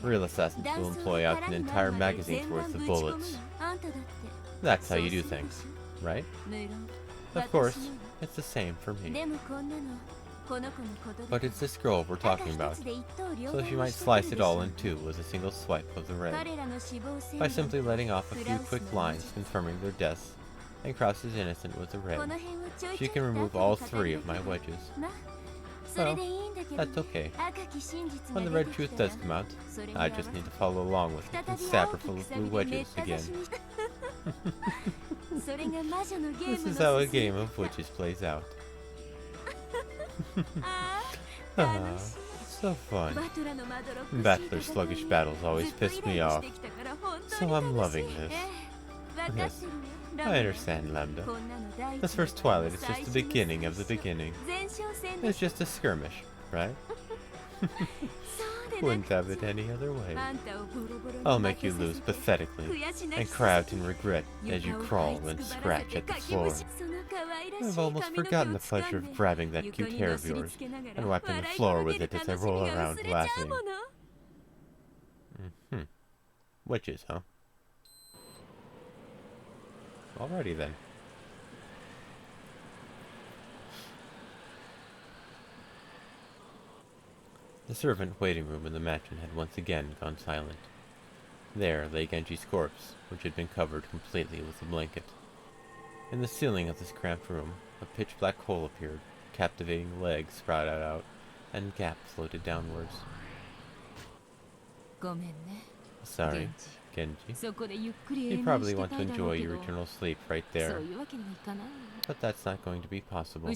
Real assassins will employ out an entire magazine's worth of bullets. That's how you do things, right? Of course, it's the same for me. But it's this girl we're talking about, so she might slice it all in 2 with a single swipe of the red. By simply letting off a few quick lines confirming their deaths, and cross as innocent with the red, she can remove all 3 of my wedges. So, that's okay. When the red truth does come out, I just need to follow along with it and stab her full of blue wedges again. This is how a game of witches plays out. So fun. Battler's sluggish battles always piss me off, so I'm loving this. Yes, I understand, Lambda. This first Twilight is just the beginning of the beginning. It's just a skirmish, right? Wouldn't have it any other way. I'll make you lose pathetically, and cry out in regret as you crawl and scratch at the floor. I've almost forgotten the pleasure of grabbing that cute hair of yours and wiping the floor with it as I roll around laughing. Witches, huh? Alrighty then. The servant waiting room in the mansion had once again gone silent. There lay Genji's corpse, which had been covered completely with a blanket. In the ceiling of this cramped room, a pitch-black hole appeared, captivating legs sprouted out, and Gap floated downwards. Sorry, Genji. You probably want to enjoy your eternal sleep right there, but that's not going to be possible.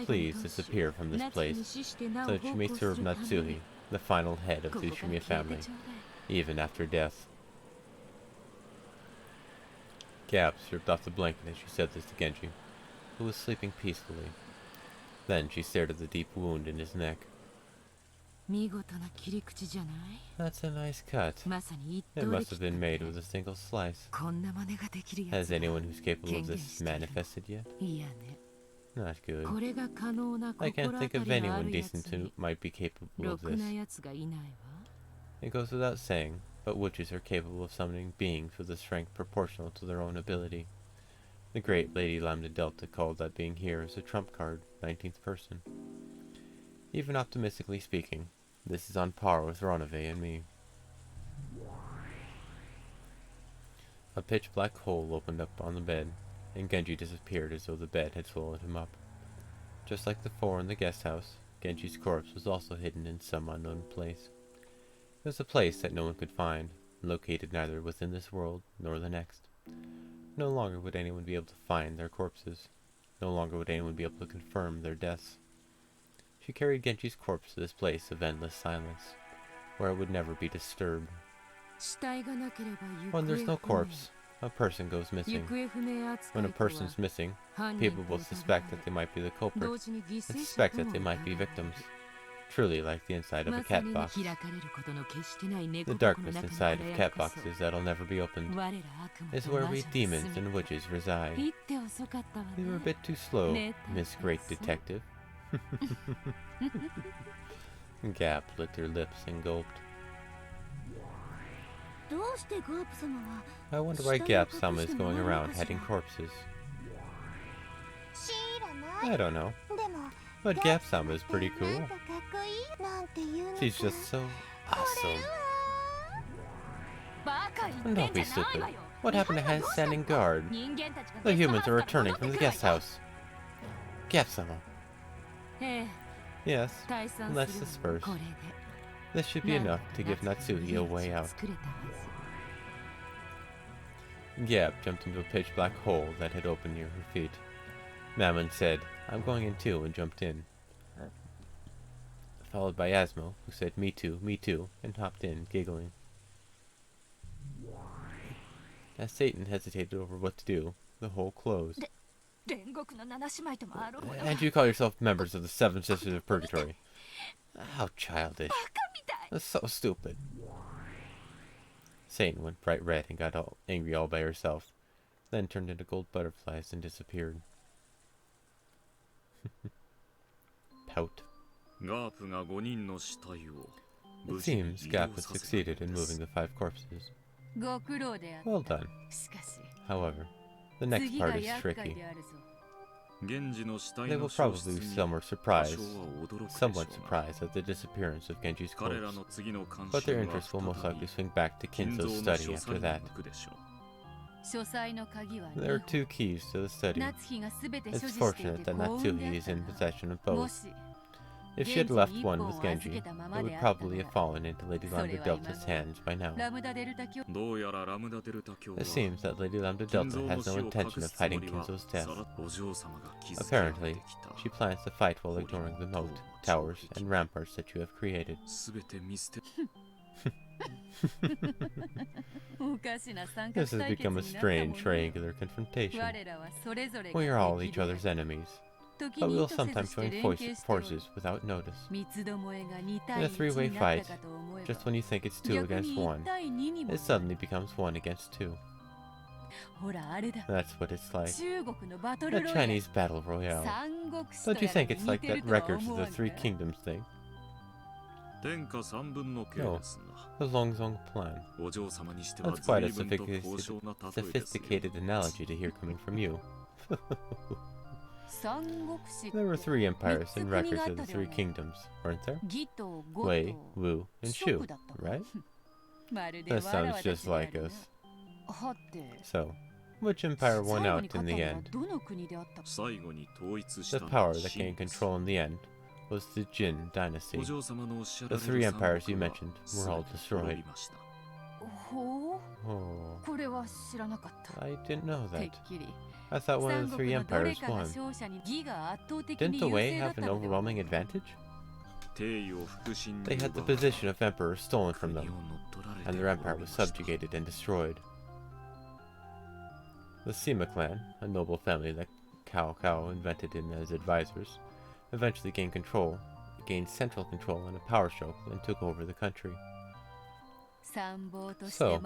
Please disappear from this place, so that you may serve Natsuhi, the final head of the Ushimiya family, even after death. Gap stripped off the blanket as she said this to Genji, who was sleeping peacefully. Then she stared at the deep wound in his neck. That's a nice cut. It must have been made with a single slice. Has anyone who's capable of this manifested yet? Not good. I can't think of anyone decent who might be capable of this. It goes without saying, but witches are capable of summoning beings with a strength proportional to their own ability. The great Lady Lambda Delta called that being here as a trump card, 19th person. Even optimistically speaking, this is on par with Ronave and me. A pitch-black hole opened up on the bed, and Genji disappeared as though the bed had swallowed him up. Just like the 4 in the guest house, Genji's corpse was also hidden in some unknown place. It was a place that no one could find, located neither within this world nor the next. No longer would anyone be able to find their corpses. No longer would anyone be able to confirm their deaths. She carried Genji's corpse to this place of endless silence, where it would never be disturbed. When there's no corpse, a person goes missing. When a person's missing, people will suspect that they might be the culprit, and suspect that they might be victims. Truly like the inside of a cat box. The darkness inside of cat boxes that'll never be opened is where we demons and witches reside. You were a bit too slow, Miss Great Detective. Gap licked her lips and gulped. I wonder why Gap-sama is going around hiding corpses. I don't know. But Gap-sama is pretty cool. She's just so awesome. Don't be stupid. What happened to standing guard? The humans are returning from the guest house. Gap-sama. Yes, let's disperse. This should be enough to give Natsuhi a way out. Gap jumped into a pitch-black hole that had opened near her feet. Mammon said, "I'm going in too," and jumped in. Followed by Asmo, who said, me too, and hopped in, giggling. As Satan hesitated over what to do, the hole closed. And you call yourself members of the Seven Sisters of Purgatory. How childish. That's so stupid. Satan went bright red and got all angry all by herself, then turned into gold butterflies and disappeared. Pout. It seems Gap has succeeded in moving the 5 corpses. Well done. However, the next part is tricky. They will probably be somewhat surprised at the disappearance of Genji's corpse, but their interest will most likely swing back to Kinzo's study after that. There are 2 keys to the study. It's fortunate that Natsuhi is in possession of both. If she had left one with Genji, it would probably have fallen into Lady Lambda Delta's hands by now. It seems that Lady Lambda Delta has no intention of hiding Kinzo's death. Apparently, she plans to fight while ignoring the moat, towers, and ramparts that you have created. This has become a strange triangular confrontation. We are all each other's enemies, but we will sometimes join forces without notice. In a 3-way fight, just when you think it's 2 against 1, it suddenly becomes 1 against 2. That's what it's like. A Chinese battle royale. Don't you think it's like that Records of the 3 Kingdoms thing? No, the Longzong plan. That's quite a sophisticated analogy to hear coming from you. There were 3 empires and records of the 3 kingdoms, weren't there? Wei, Wu, and Shu, right? That sounds just like us. So, which empire won out in the end? The power that gained control in the end was the Jin dynasty. The 3 empires you mentioned were all destroyed. Oh, I didn't know that. I thought one of the 3 empires won. Didn't the Wei have an overwhelming advantage? They had the position of emperor stolen from them, and their empire was subjugated and destroyed. The Sima clan, a noble family that Cao Cao invented in as advisors, eventually gained central control and a power stroke and took over the country. So,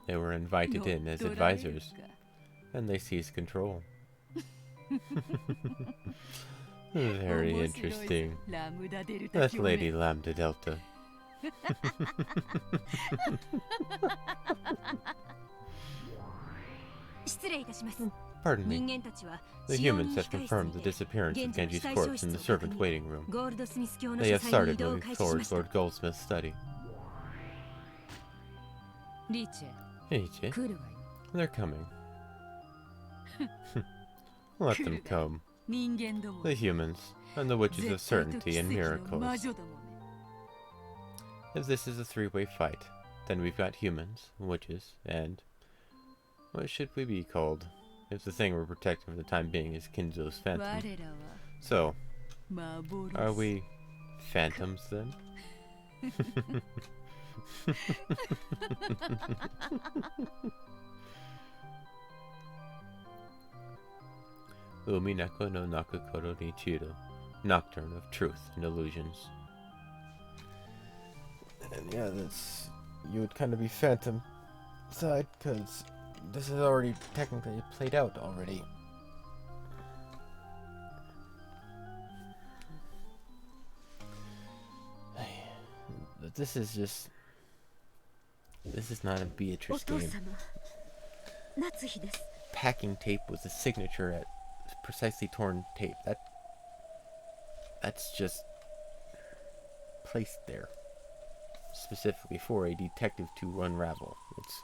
they were invited in as advisors, and they seized control. Very interesting. That's Lady Lambda Delta. Pardon me. The humans have confirmed the disappearance of Genji's corpse in the servant waiting room. They have started moving towards Lord Goldsmith's study. Riche? They're coming. Let them come. The humans, and the witches of certainty and miracles. If this is a 3-way fight, then we've got humans, witches, and... what should we be called? If the thing we're protecting for the time being is Kinzo's phantom. So, are we phantoms then? Umineko no Nakakoro ni Chiro, Nocturne of Truth and Illusions. And yeah, that's... you would kind of be Phantom side, because this is already technically played out already. But this is just... this is not a Beatrice game. Packing tape with a signature at precisely torn tape. That's just placed there specifically for a detective to unravel. It's...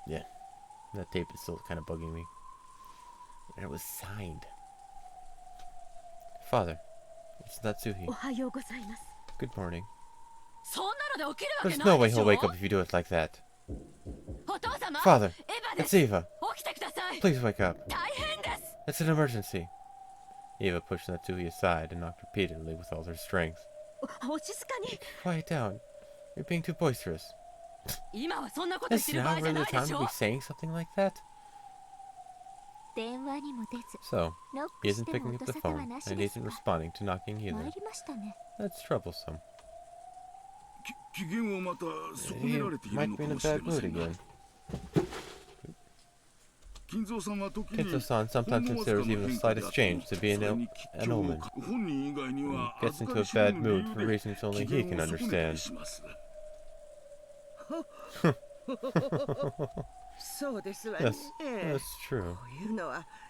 yeah, that tape is still kind of bugging me. And it was signed. Father, it's Natsuhi. Good morning. There's no way he'll wake up if you do it like that. Father, it's Eva. Please wake up. It's an emergency. Eva pushed Natsuhi aside and knocked repeatedly with all her strength. Quiet down. You're being too boisterous. Is now really the time to be saying something like that? So, he isn't picking up the phone, and he isn't responding to knocking either. That's troublesome. He might be in a bad mood again. Kinzo-san sometimes considers even the slightest change to be an omen. He gets into a bad mood for reasons only he can understand. Yes, that's true.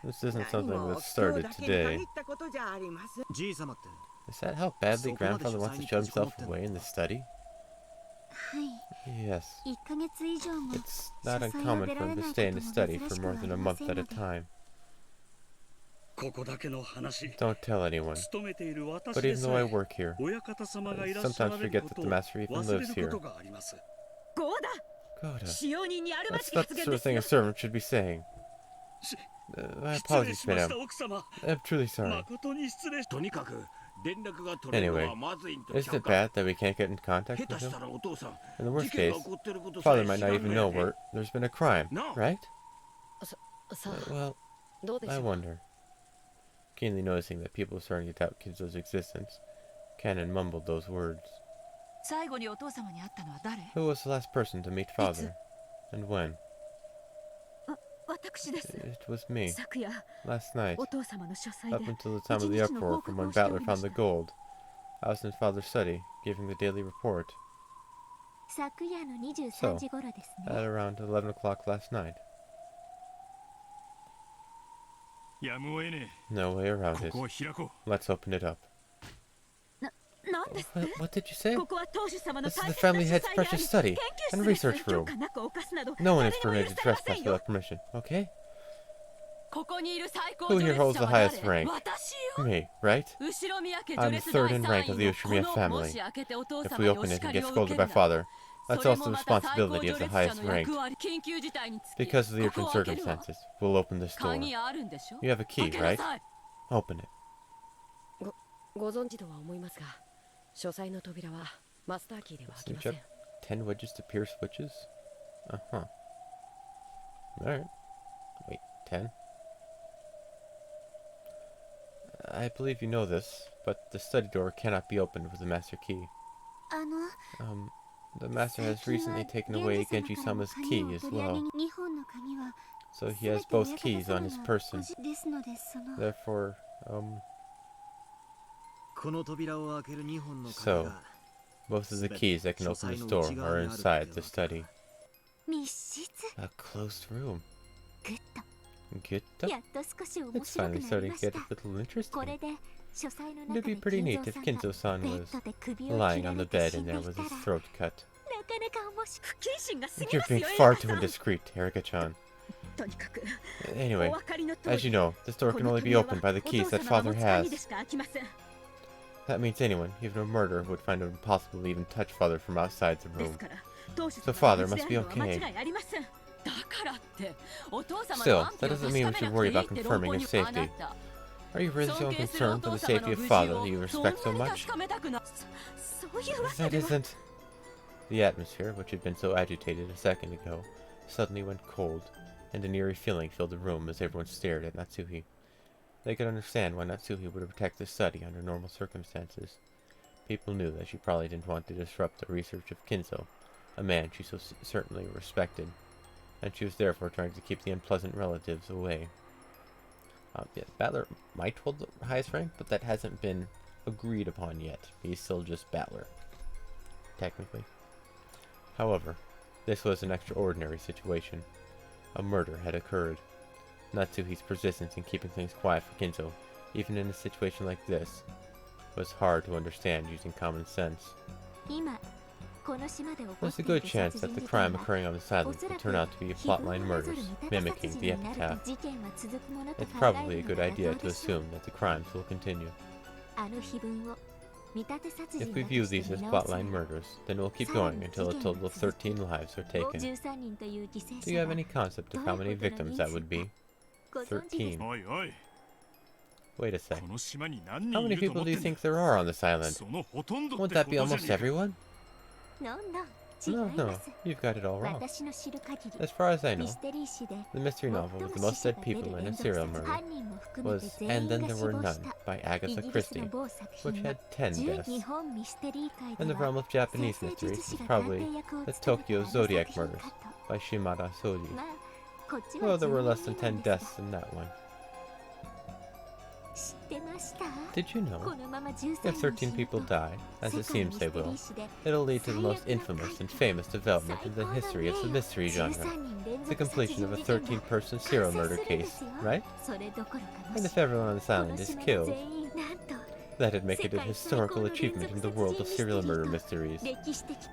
This isn't something that started today. Is that how badly grandfather wants to shut himself away in the study? Yes. It's not uncommon for him to stay in his study for more than a month at a time. Don't tell anyone. But even though I work here, I sometimes forget that the master even lives here. Goda! That's not the sort of thing a servant should be saying. My apologies, madam. I'm truly sorry. Anyway, isn't it bad that we can't get in contact with him? In the worst case, father might not even know where there's been a crime, right? Well, I wonder. Keenly noticing that people are starting to doubt Kinzo's existence, Canon mumbled those words. Who was the last person to meet father? And when? It was me. Last night. Up until the time of the uproar from when Battler found the gold. I was in father's study, giving the daily report. So, at around 11 o'clock last night. No way around it. Let's open it up. What did you say? This is the family head's precious study and research room. No one is permitted to trespass without permission, okay? Who here holds the highest rank? Me, right? I'm third in rank of the Ushimiya family. If we open it and get scolded by father, that's also the responsibility of the highest rank. Because of the urgent circumstances, we'll open this door. You have a key, right? Open it. Snitch up 10 wedges to pierce switches? Uh-huh. Alright. Wait, 10? I believe you know this, but the study door cannot be opened with the master key. The master has recently taken away Genji-sama's key as well. So he has both keys on his person. Therefore, so, both of the keys that can open this door are inside the study. A closed room. Gutta? It's finally starting to get a little interesting. It'd be pretty neat if Kinzo-san was lying on the bed in there with his throat cut. You're being far too indiscreet, Erika-chan. Anyway, as you know, this door can only be opened by the keys that father has. That means anyone, even a murderer, would find it impossible to even touch father from outside the room. So father must be okay. Still, that doesn't mean we should worry about confirming his safety. Are you really so concerned for the safety of father that you respect so much? That isn't... The atmosphere, which had been so agitated a second ago, suddenly went cold, and an eerie feeling filled the room as everyone stared at Natsuhi. They could understand why Natsuhi would protect the study under normal circumstances. People knew that she probably didn't want to disrupt the research of Kinzo, a man she so certainly respected, and she was therefore trying to keep the unpleasant relatives away. Yeah, Battler might hold the highest rank, but that hasn't been agreed upon yet. He's still just Battler, technically. However, this was an extraordinary situation. A murder had occurred. Natsuhi's persistence in keeping things quiet for Kinzo, even in a situation like this, was hard to understand using common sense. There's a good chance that the crime occurring on this island will turn out to be plotline murders, mimicking the epitaph. It's probably a good idea to assume that the crimes will continue. If we view these as plotline murders, then we'll keep going until a total of 13 lives are taken. Do you have any concept of how many victims that would be? 13. Wait a sec. How many people do you think there are on this island? Won't that be almost everyone? No, you've got it all wrong. As far as I know, the mystery novel with the most dead people in a serial murder was And Then There Were None by Agatha Christie, which had 10 deaths. In the realm of Japanese mysteries, it's probably the Tokyo Zodiac Murders by Shimada Soji, though there were less than 10 deaths in that one. Did you know, if 13 people die, as it seems they will, it'll lead to the most infamous and famous development in the history of the mystery genre, the completion of a 13-person serial murder case, right? And if everyone on this island is killed, that'd make it a historical achievement in the world of serial murder mysteries.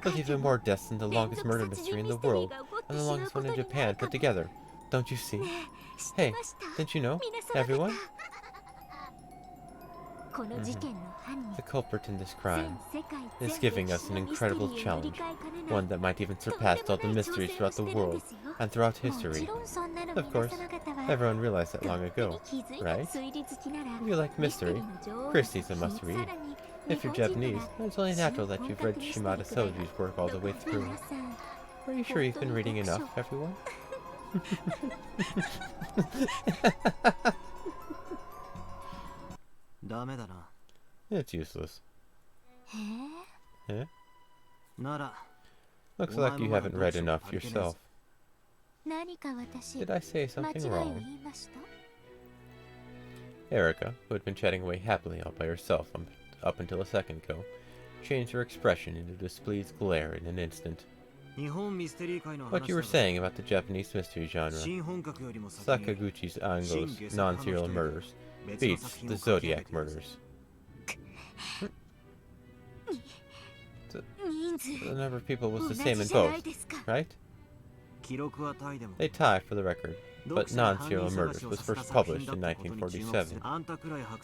With even more deaths than the longest murder mystery in the world, and the longest one in Japan put together. Don't you see? Hey, didn't you know, everyone? The culprit in this crime is giving us an incredible challenge, one that might even surpass all the mysteries throughout the world and throughout history. Of course, everyone realized that long ago, right? If you like mystery, Christie's a must-read. If you're Japanese, it's only natural that you've read Shimada Soji's work all the way through. Are you sure you've been reading enough, everyone? It's useless. Eh? Looks like you haven't read enough yourself. Did I say something wrong? Erika, who had been chatting away happily all by herself up until a second ago, changed her expression into displeased glare in an instant. What you were saying about the Japanese mystery genre, Sakaguchi's Ango's non-serial murders, beats the Zodiac murders. The number of people was the same in both, right? They tie for the record, but Non-Serial Murders was first published in 1947.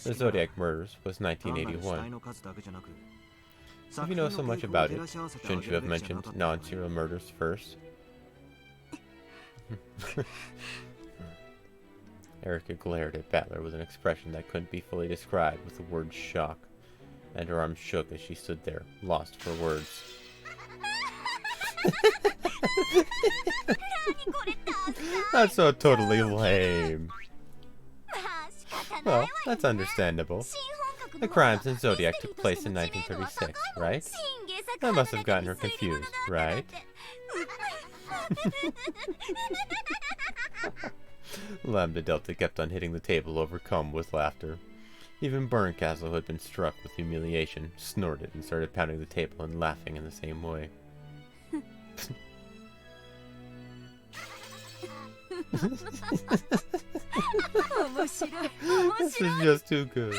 The Zodiac Murders was 1981. If you know so much about it, shouldn't you have mentioned Non-Serial Murders first? Erika glared at Battler with an expression that couldn't be fully described with the word shock, and her arms shook as she stood there, lost for words. That's so totally lame. Well, that's understandable. The crimes in Zodiac took place in 1936, right? That must have gotten her confused, right? Lambda Delta kept on hitting the table, overcome with laughter. Even Burncastle, who had been struck with humiliation, snorted and started pounding the table and laughing in the same way. This is just too good.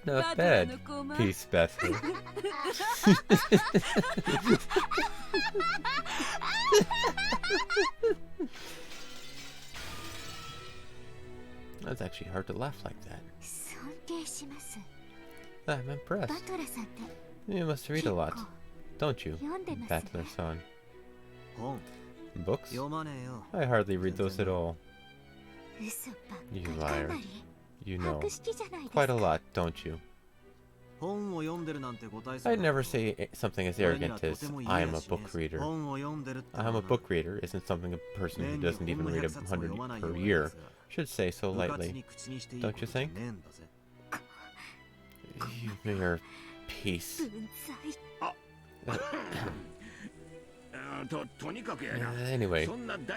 Not bad. Peace, Bethany. That's actually hard to laugh like that. I'm impressed. You must read a lot, don't you, Battler-san? Books? I hardly read those at all. You liar. You know quite a lot, don't you? I'd never say something as arrogant as, I am a book reader. I am a book reader isn't something a person who doesn't even read 100 per year should say so lightly. Don't you think? You mere peace. Anyway,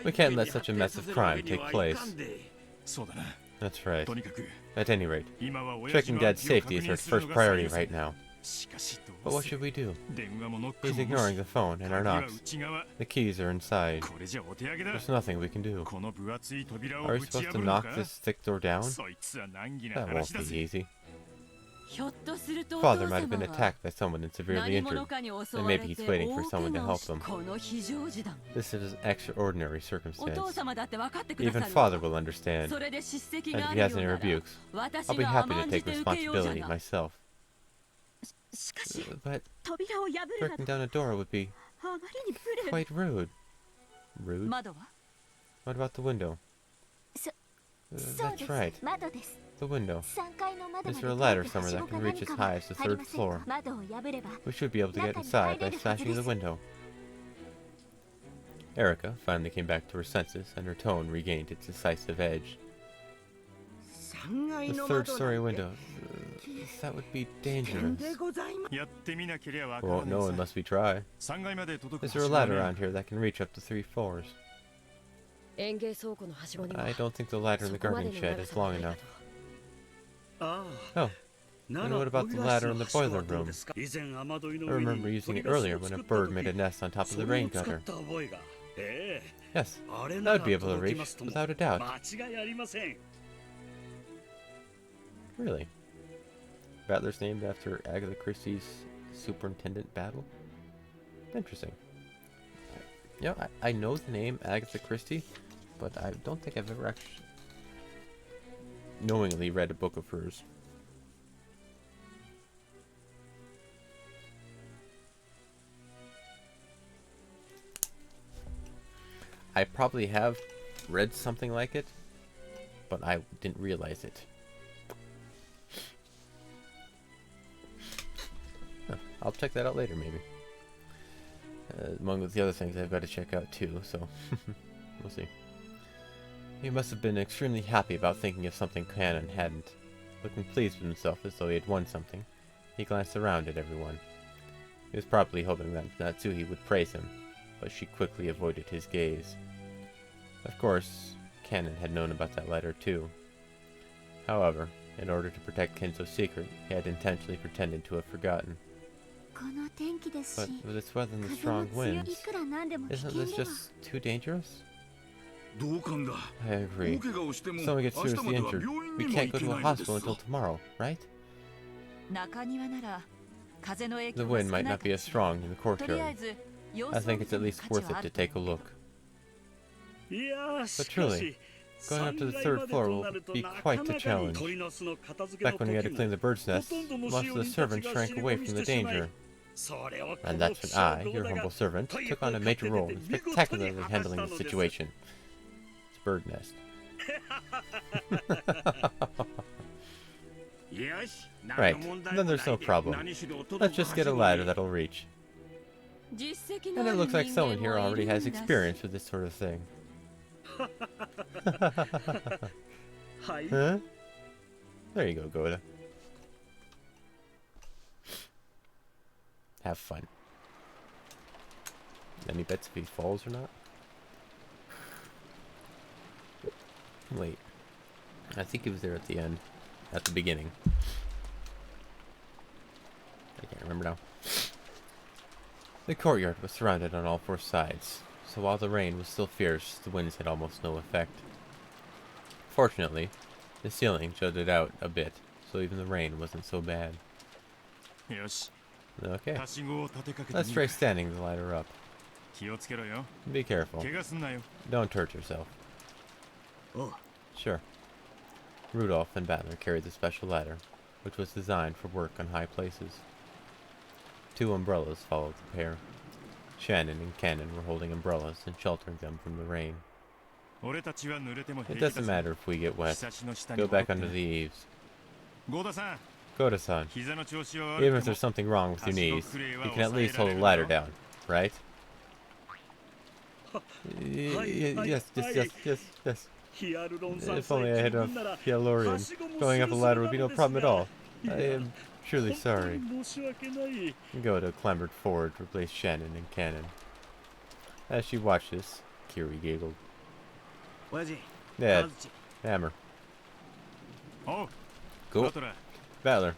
we can't let such a massive crime take place. That's right. At any rate, checking Dad's safety is our first priority right now. But what should we do? He's ignoring the phone and our knocks. The keys are inside. There's nothing we can do. Are we supposed to knock this thick door down? That won't be easy. Father might have been attacked by someone and severely injured, and maybe he's waiting for someone to help him. This is an extraordinary circumstance. Even Father will understand, and if he has any rebukes, I'll be happy to take responsibility myself. But breaking down a door would be quite rude. Rude? What about the window? That's right. The window. Is there a ladder somewhere that can reach as high as the 3rd floor? We should be able to get inside by smashing the window. Erika finally came back to her senses, and her tone regained its decisive edge. The 3rd-story window. That would be dangerous. We won't know unless we try. Is there a ladder around here that can reach up to 3 floors? I don't think the ladder in the gardening shed is long enough. Oh, and what about the ladder in the boiler room? I remember using it earlier when a bird made a nest on top of the rain gutter. Yes, that would be able to reach, without a doubt. Really? Battler's named after Agatha Christie's Superintendent Battle? Interesting. You know, I know the name Agatha Christie, but I don't think I've ever actually knowingly read a book of hers. I probably have read something like it, but I didn't realize it. Huh, I'll check that out later, maybe. Among the other things I've got to check out too, so we'll see. He must have been extremely happy about thinking of something Canon hadn't. Looking pleased with himself as though he had won something, he glanced around at everyone. He was probably hoping that Natsuhi would praise him, but she quickly avoided his gaze. Of course, Canon had known about that letter too. However, in order to protect Kenzo's secret, he had intentionally pretended to have forgotten. But with its weather and the strong winds, isn't this just too dangerous? I agree. If someone gets seriously injured, we can't go to a hospital until tomorrow, right? The wind might not be as strong in the courtyard. I think it's at least worth it to take a look. But truly, going up to the 3rd floor will be quite the challenge. Back when we had to clean the bird's nest, most of the servants shrank away from the danger. And that's when I, your humble servant, took on a major role in spectacularly handling the situation. It's a bird nest. Right, then there's no problem. Let's just get a ladder that'll reach. And it looks like someone here already has experience with this sort of thing. Huh? There you go, Goda. Have fun. Any bets if he falls or not? Wait. I think he was there at the end. At the beginning. I can't remember now. The courtyard was surrounded on all 4 sides, so while the rain was still fierce, the winds had almost no effect. Fortunately, the ceiling showed it out a bit, so even the rain wasn't so bad. Okay, let's try standing the ladder up. Be careful. Don't hurt yourself. Sure. Rudolph and Battler carried the special ladder, which was designed for work on high places. 2 umbrellas followed the pair. Shannon and Cannon were holding umbrellas and sheltering them from the rain. It doesn't matter if we get wet. Go back under the eaves. Goda-san, even if there's something wrong with your knees, you can at least hold a ladder down, right? Yes. If only I had enough Hyaluronian. Going up a ladder would be no problem at all. I am truly sorry. Goda clambered forward to replace Shannon and Cannon. As she watched this, Kiri giggled. Dad, hammer. Cool. Battler,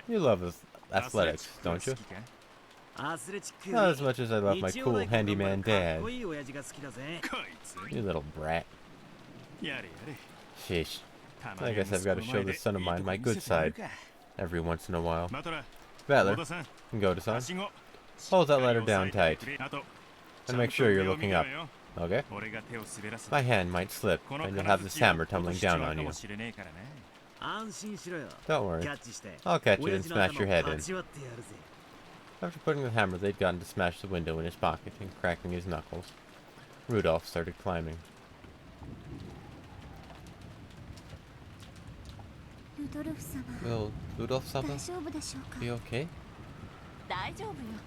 you love athletics, don't you? Not as much as I love my cool handyman dad. You little brat. Sheesh. I guess I've got to show this son of mine my good side every once in a while. Battler, Goda-san, hold that ladder down tight. And make sure you're looking up, okay? My hand might slip, and you'll have this hammer tumbling down on you. Don't worry. I'll catch it and smash your head in. After putting the hammer they'd gotten to smash the window in his pocket and cracking his knuckles, Rudolph started climbing. Will Rudolph-sama be okay?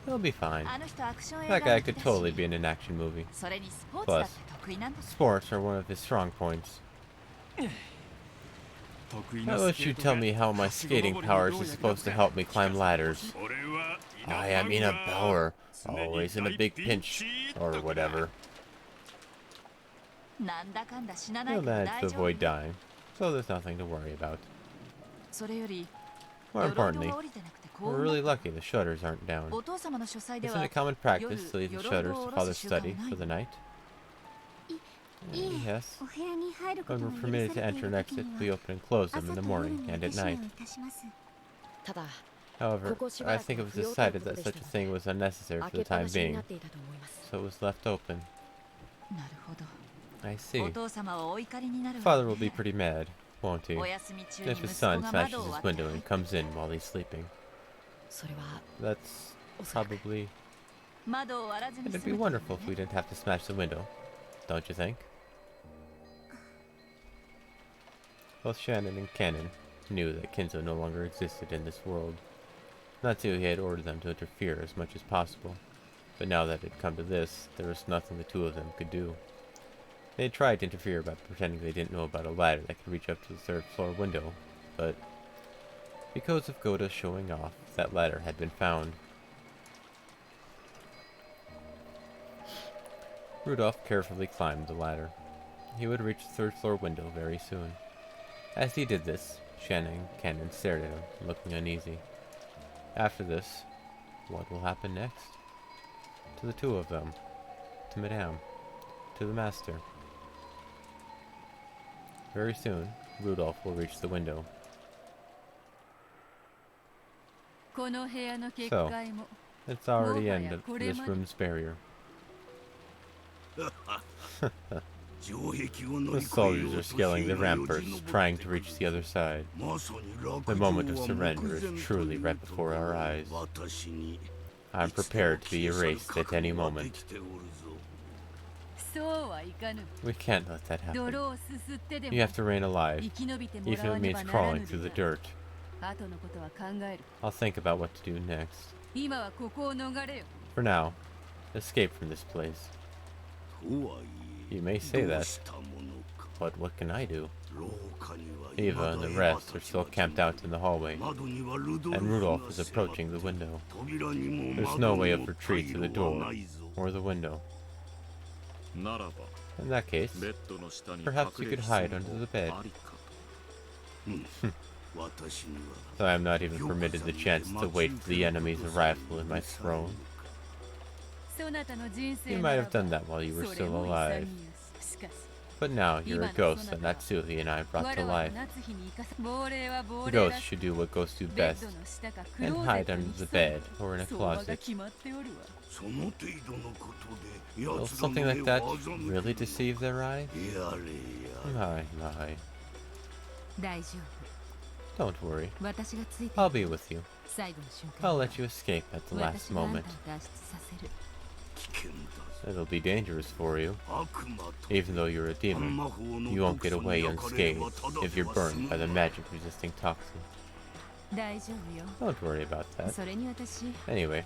He'll be fine. That guy could totally be in an action movie. Plus, sports are one of his strong points. How wish you'd tell me how my skating powers are supposed to help me climb ladders. I am in a bower, always in a big pinch, or whatever. He'll manage to avoid dying, so there's nothing to worry about. More importantly, we're really lucky the shutters aren't down. Isn't it common practice to leave the shutters to Father's study for the night? Yes. When we're permitted to enter and exit, we open and close them in the morning and at night. However, I think it was decided that such a thing was unnecessary for the time being, so it was left open. I see. Father will be pretty mad, won't he, if his son smashes his window and comes in while he's sleeping. That's probably... It'd be wonderful if we didn't have to smash the window, don't you think? Both Shannon and Cannon knew that Kinzo no longer existed in this world. Natsuhi had ordered them to interfere as much as possible, but now that it had come to this, there was nothing the two of them could do. They had tried to interfere by pretending they didn't know about a ladder that could reach up to the third-floor window, but because of Goda showing off, that ladder had been found. Rudolph carefully climbed the ladder. He would reach the third-floor window very soon. As he did this, Shannon and Cannon stared at him, looking uneasy. After this, what will happen next? To the two of them. To Madame. To the Master. Very soon, Rudolph will reach the window. So, it's already ended this room's barrier. The soldiers are scaling the ramparts, trying to reach the other side. The moment of surrender is truly right before our eyes. I'm prepared to be erased at any moment. We can't let that happen. You have to remain alive, even if it means crawling through the dirt. I'll think about what to do next. For now, escape from this place. You may say that, but what can I do? Eva and the rest are still camped out in the hallway, and Rudolph is approaching the window. There's no way of retreat through the door, or the window. In that case, perhaps you could hide under the bed. Though I am not even permitted the chance to wait for the enemy's arrival in my throne. You might have done that while you were still alive. But now you're a ghost that Natsuhi and I brought to life. Ghosts should do what ghosts do best, and hide under the bed or in a closet. Will something like that really deceive their eyes? My. Don't worry. I'll be with you. I'll let you escape at the last moment. It'll be dangerous for you. Even though you're a demon, you won't get away unscathed if you're burned by the magic-resisting toxin. Don't worry about that. Anyway,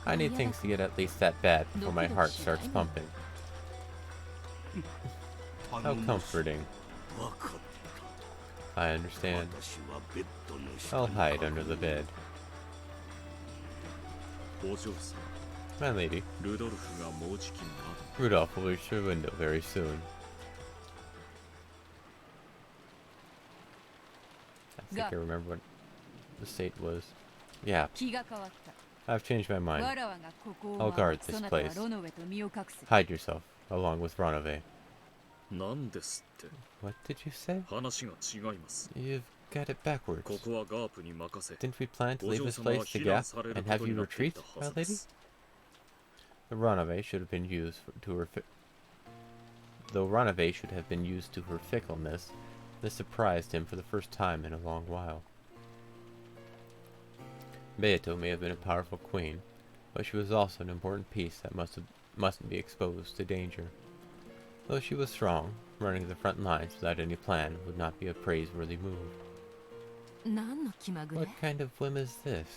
I need things to get at least that bad before my heart starts pumping. How comforting. I understand. I'll hide under the bed. My lady, Rudolph will reach your window very soon. I think I remember what the state was. Yeah. I've changed my mind. I'll guard this place. Hide yourself, along with Ronove. What did you say? You've got it backwards. Didn't we plan to leave this place to Gap and have you retreat, my lady? The Ronove should have been used to her fickleness. This surprised him for the first time in a long while. Beato may have been a powerful queen, but she was also an important piece that mustn't be exposed to danger. Though she was strong, running the front lines without any plan would not be a praiseworthy move. What kind of whim is this?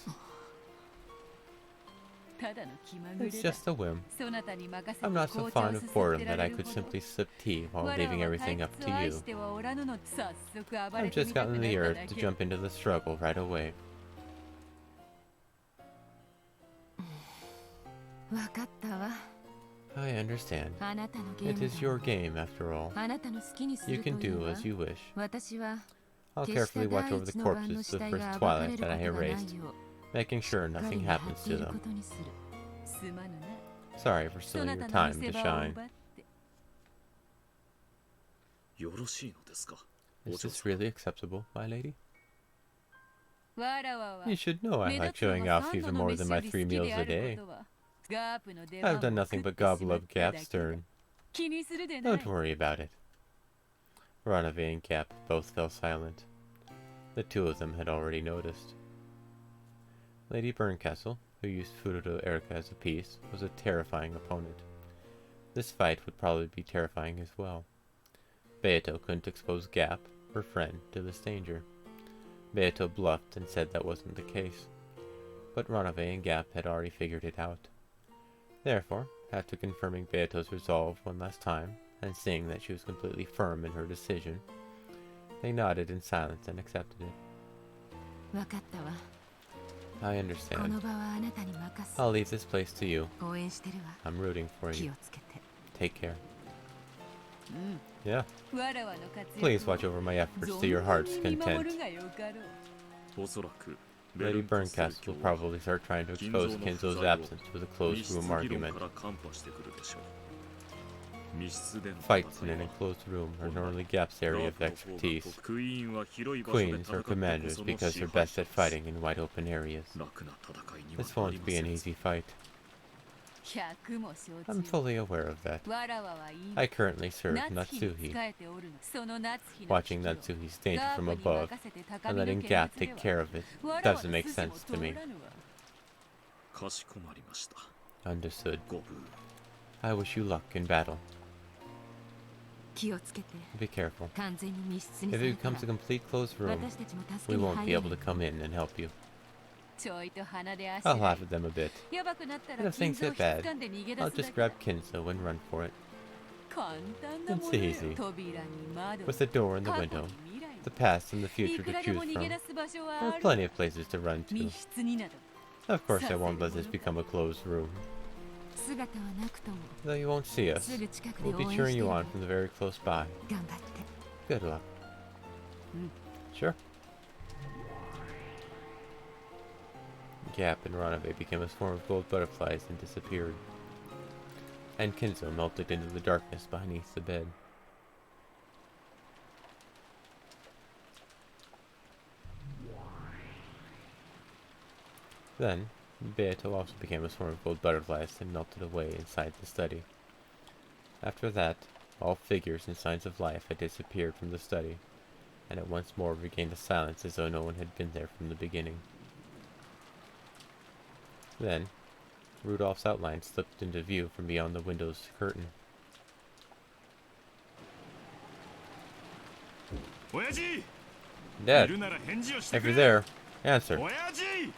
It's just a whim. I'm not so fond of boredom that I could simply sip tea while leaving everything up to you. I've just gotten the urge to jump into the struggle right away. I understand. It is your game, after all. You can do as you wish. I'll carefully watch over the corpses of the first twilight that I erased, making sure nothing happens to them. Sorry for stealing your time to shine. Is this really acceptable, my lady? You should know I like showing off even more than my 3 meals a day. I've done nothing but gobble up Gap's turn. Don't worry about it. Ronove and Gap both fell silent. The two of them had already noticed. Lady Berncastle, who used Furuto Erika as a piece, was a terrifying opponent. This fight would probably be terrifying as well. Beato couldn't expose Gap, her friend, to this danger. Beato bluffed and said that wasn't the case. But Ronove and Gap had already figured it out. Therefore, after confirming Beato's resolve one last time, and seeing that she was completely firm in her decision, they nodded in silence and accepted it. I understand. I'll leave this place to you. I'm rooting for you. Take care. Yeah. Please watch over my efforts to your heart's content. Lady Berncastle will probably start trying to expose Kinzo's absence with a closed-room argument. Fights in an enclosed room are normally Gap's area of expertise. Queens are commanders because they're best at fighting in wide-open areas. This won't be an easy fight. I'm fully aware of that. I currently serve Natsuhi. Watching Natsuhi's danger from above and letting Gap take care of it doesn't make sense to me. Understood. I wish you luck in battle. Be careful. If it becomes a complete closed room, we won't be able to come in and help you. I'll laugh at them a bit. But if things get bad, I'll just grab Kinzo and run for it. It's easy. With the door and the window, the past and the future to choose from, there are plenty of places to run to. Of course I won't let this become a closed room. Though you won't see us, we'll be cheering you on from the very close by. Good luck. Sure. Gap and Ronove became a swarm of gold butterflies and disappeared. And Kinzo melted into the darkness beneath the bed. Then, Beato also became a swarm of gold butterflies and melted away inside the study. After that, all figures and signs of life had disappeared from the study, and it once more regained a silence as though no one had been there from the beginning. Then, Rudolph's outline slipped into view from beyond the window's curtain. Dad, if you're there, answer.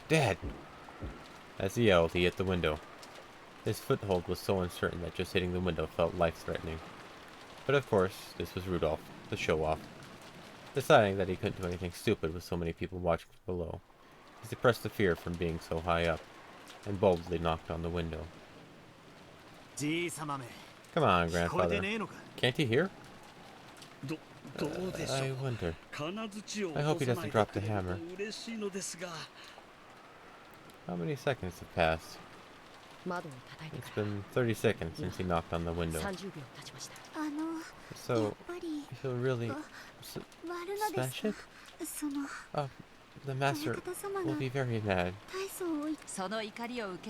Dad! As he yelled, he hit the window. His foothold was so uncertain that just hitting the window felt life-threatening. But of course, this was Rudolph, the show-off. Deciding that he couldn't do anything stupid with so many people watching from below, he suppressed the fear from being so high up, and boldly knocked on the window. Come on, grandfather. Can't he hear? I wonder. I hope he doesn't drop the hammer. How many seconds have passed? It's been 30 seconds since he knocked on the window. So, he'll really smash it? Oh, the master will be very mad.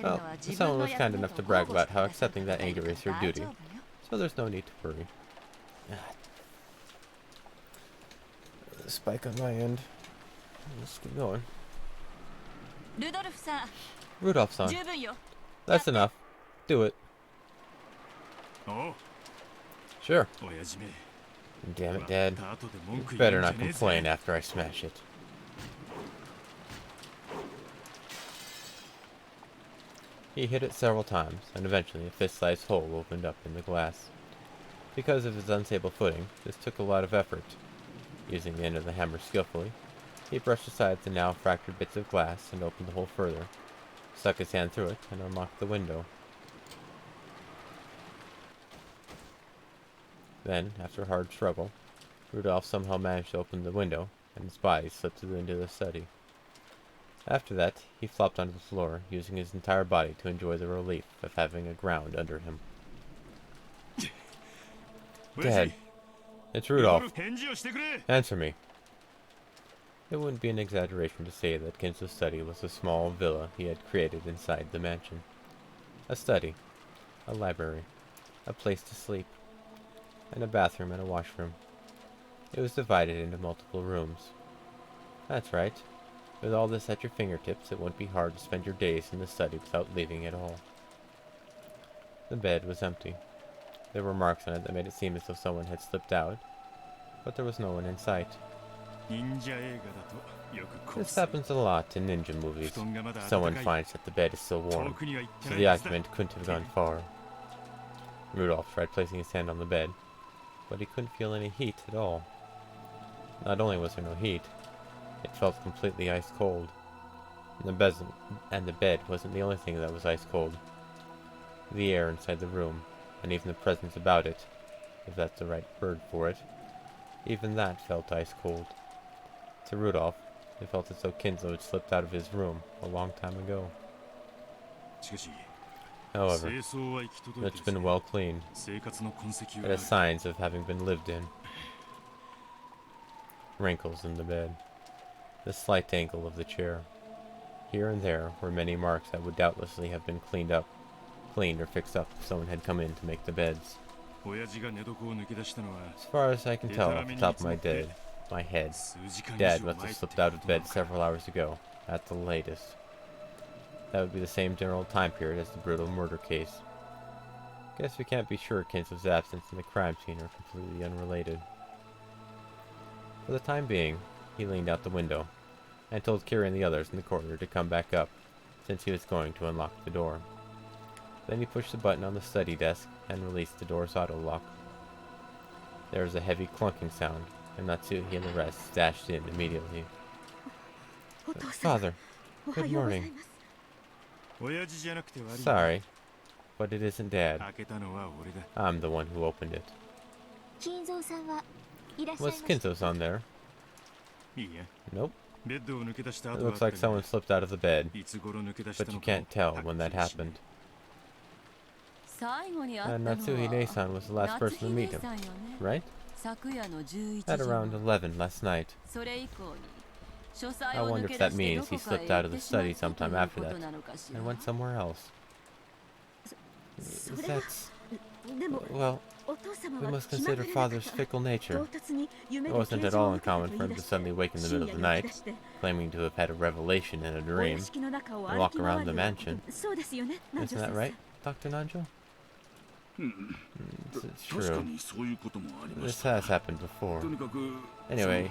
Well, someone was kind enough to brag about how accepting that anger is your duty, so there's no need to worry. Spike on my end. Let's keep going. Rudolph-san. That's enough. Do it. Sure. Damn it, Dad. You better not complain after I smash it. He hit it several times, and eventually a fist-sized hole opened up in the glass. Because of his unstable footing, this took a lot of effort. Using the end of the hammer skillfully, he brushed aside the now fractured bits of glass and opened the hole further, stuck his hand through it, and unlocked the window. Then, after a hard struggle, Rudolph somehow managed to open the window, and his body slipped into the study. After that, he flopped onto the floor, using his entire body to enjoy the relief of having a ground under him. Dad, it's Rudolph. Answer me. It wouldn't be an exaggeration to say that Kinzo's study was a small villa he had created inside the mansion. A study, a library, a place to sleep, and a bathroom and a washroom. It was divided into multiple rooms. That's right. With all this at your fingertips, it wouldn't be hard to spend your days in the study without leaving it all. The bed was empty. There were marks on it that made it seem as though someone had slipped out, but there was no one in sight. This happens a lot in ninja movies. Someone finds that the bed is still warm, so the occupant couldn't have gone far. Rudolph tried placing his hand on the bed, but he couldn't feel any heat at all. Not only was there no heat, it felt completely ice cold. And the bed wasn't the only thing that was ice cold. The air inside the room, and even the presence about it, if that's the right word for it, even that felt ice cold. To Rudolph, it felt as though Kinzo had slipped out of his room a long time ago. However, it's been well cleaned. It has signs of having been lived in. Wrinkles in the bed. The slight angle of the chair. Here and there were many marks that would doubtlessly have been cleaned or fixed up if someone had come in to make the beds. As far as I can tell off the top of my head, Dad must have slipped out of bed several hours ago, at the latest. That would be the same general time period as the brutal murder case. Guess we can't be sure Kinzo's absence and the crime scene are completely unrelated. For the time being, he leaned out the window, and told Kiri and the others in the corridor to come back up, since he was going to unlock the door. Then he pushed the button on the study desk and released the door's auto-lock. There was a heavy clunking sound, and Natsuhi and the rest dashed in immediately. Father, good morning. Sorry, but it isn't Dad. I'm the one who opened it. Was Kinzo-san there? Nope. It looks like someone slipped out of the bed, but you can't tell when that happened. And Natsuhi-san was the last person to meet him, right? At around 11 last night. I wonder if that means he slipped out of the study sometime after that, and went somewhere else. That's... Well, We must consider father's fickle nature. It wasn't at all uncommon for him to suddenly wake in the middle of the night, claiming to have had a revelation in a dream, and walk around the mansion. Isn't that right, Dr. Nanjo? It's true. This has happened before. Anyway,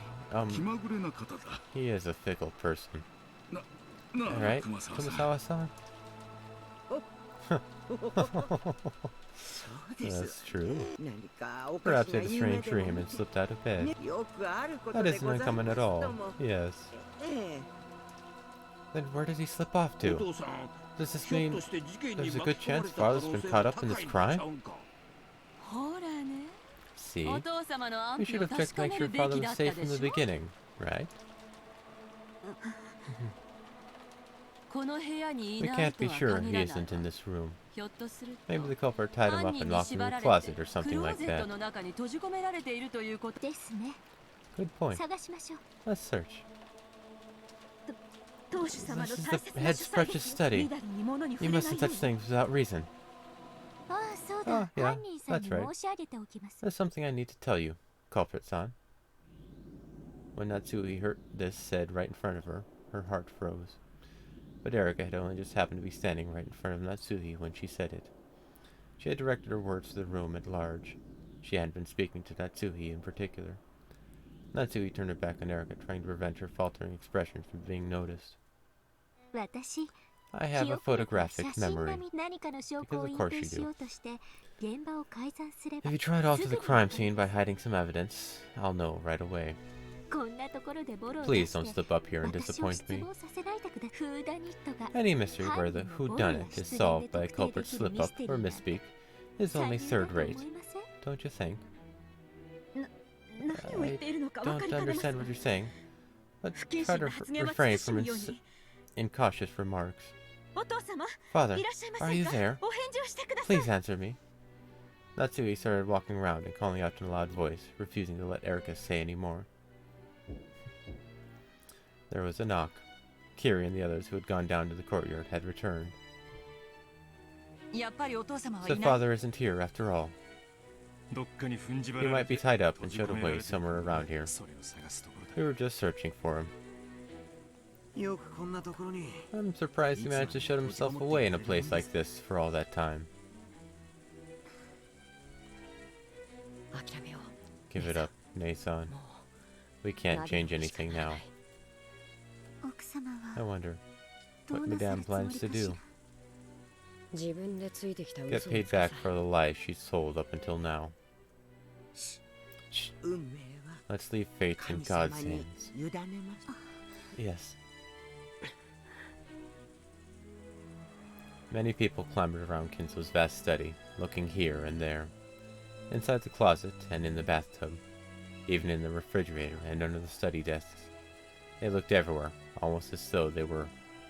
he is a fickle person. Alright, Kumasawa-san? That's true. Perhaps he had a strange dream and slipped out of bed. That isn't uncommon at all. Yes. Then where does he slip off to? Does this mean there's a good chance father's been caught up in this crime? See? We should have checked to make sure father was safe from the beginning, right? We can't be sure he isn't in this room. Maybe the culprit tied him up and locked him in a closet or something like that. Good point. Let's search. This is the head's precious study. You mustn't touch things without reason. Oh, yeah, that's right. There's something I need to tell you, culprit-san. When Natsui heard this said right in front of her, her heart froze. But Erika had only just happened to be standing right in front of Natsui when she said it. She had directed her words to the room at large. She hadn't been speaking to Natsui in particular. Natsui turned her back on Erika, trying to prevent her faltering expression from being noticed. I have a photographic memory. Because of course you do. If you try to alter the crime scene by hiding some evidence, I'll know right away. Please don't slip up here and disappoint me. Any mystery where the whodunit is solved by a culprit's slip-up or misspeak is only third-rate, don't you think? I don't understand what you're saying, but try to refrain from incautious remarks. Father, are you there? Please answer me. Natsui started walking around and calling out in a loud voice, refusing to let Erika say any more. There was a knock. Kiri and the others who had gone down to the courtyard had returned. So father isn't here after all. He might be tied up and showed away somewhere around here. We were just searching for him. I'm surprised he managed to shut himself away in a place like this for all that time. Give it up, Nei-san. We can't change anything now. I wonder what Madame plans to do. Get paid back for the lies she's told up until now. Shh. Let's leave fate in God's hands. Yes. Many people clambered around Kinzo's vast study, looking here and there. Inside the closet and in the bathtub. Even in the refrigerator and under the study desks. They looked everywhere, almost as though they were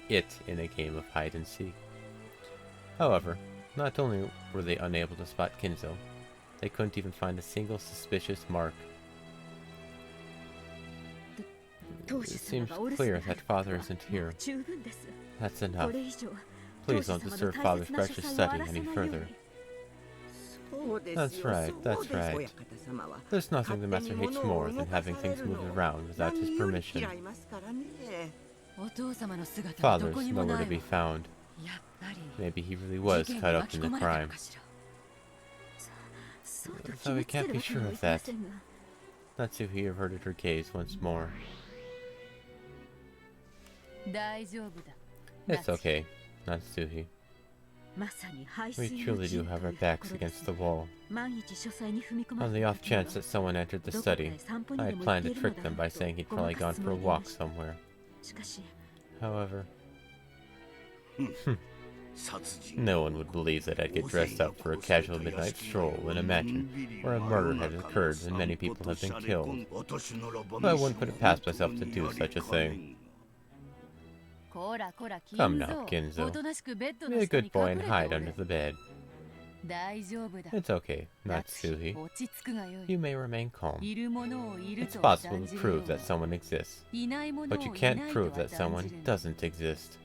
it in a game of hide-and-seek. However, not only were they unable to spot Kinzo, they couldn't even find a single suspicious mark. It seems clear that father isn't here. That's enough. Please don't disturb father's precious study any further. That's right, that's right. There's nothing the master hates more than having things moved around without his permission. Father's nowhere to be found. Maybe he really was caught up in the crime. Though we can't be sure of that. Natsuhi averted her gaze once more. It's okay, Natsuhi. We truly do have our backs against the wall. On the off chance that someone entered the study, I had planned to trick them by saying he'd probably gone for a walk somewhere. However, no one would believe that I'd get dressed up for a casual midnight stroll in a mansion where a murder had occurred and many people have been killed. But I wouldn't put it past myself to do such a thing. Come now, Kinzo. Be a good boy and hide under the bed. It's okay, Natsuhi. You may remain calm. It's possible to prove that someone exists, but you can't prove that someone doesn't exist.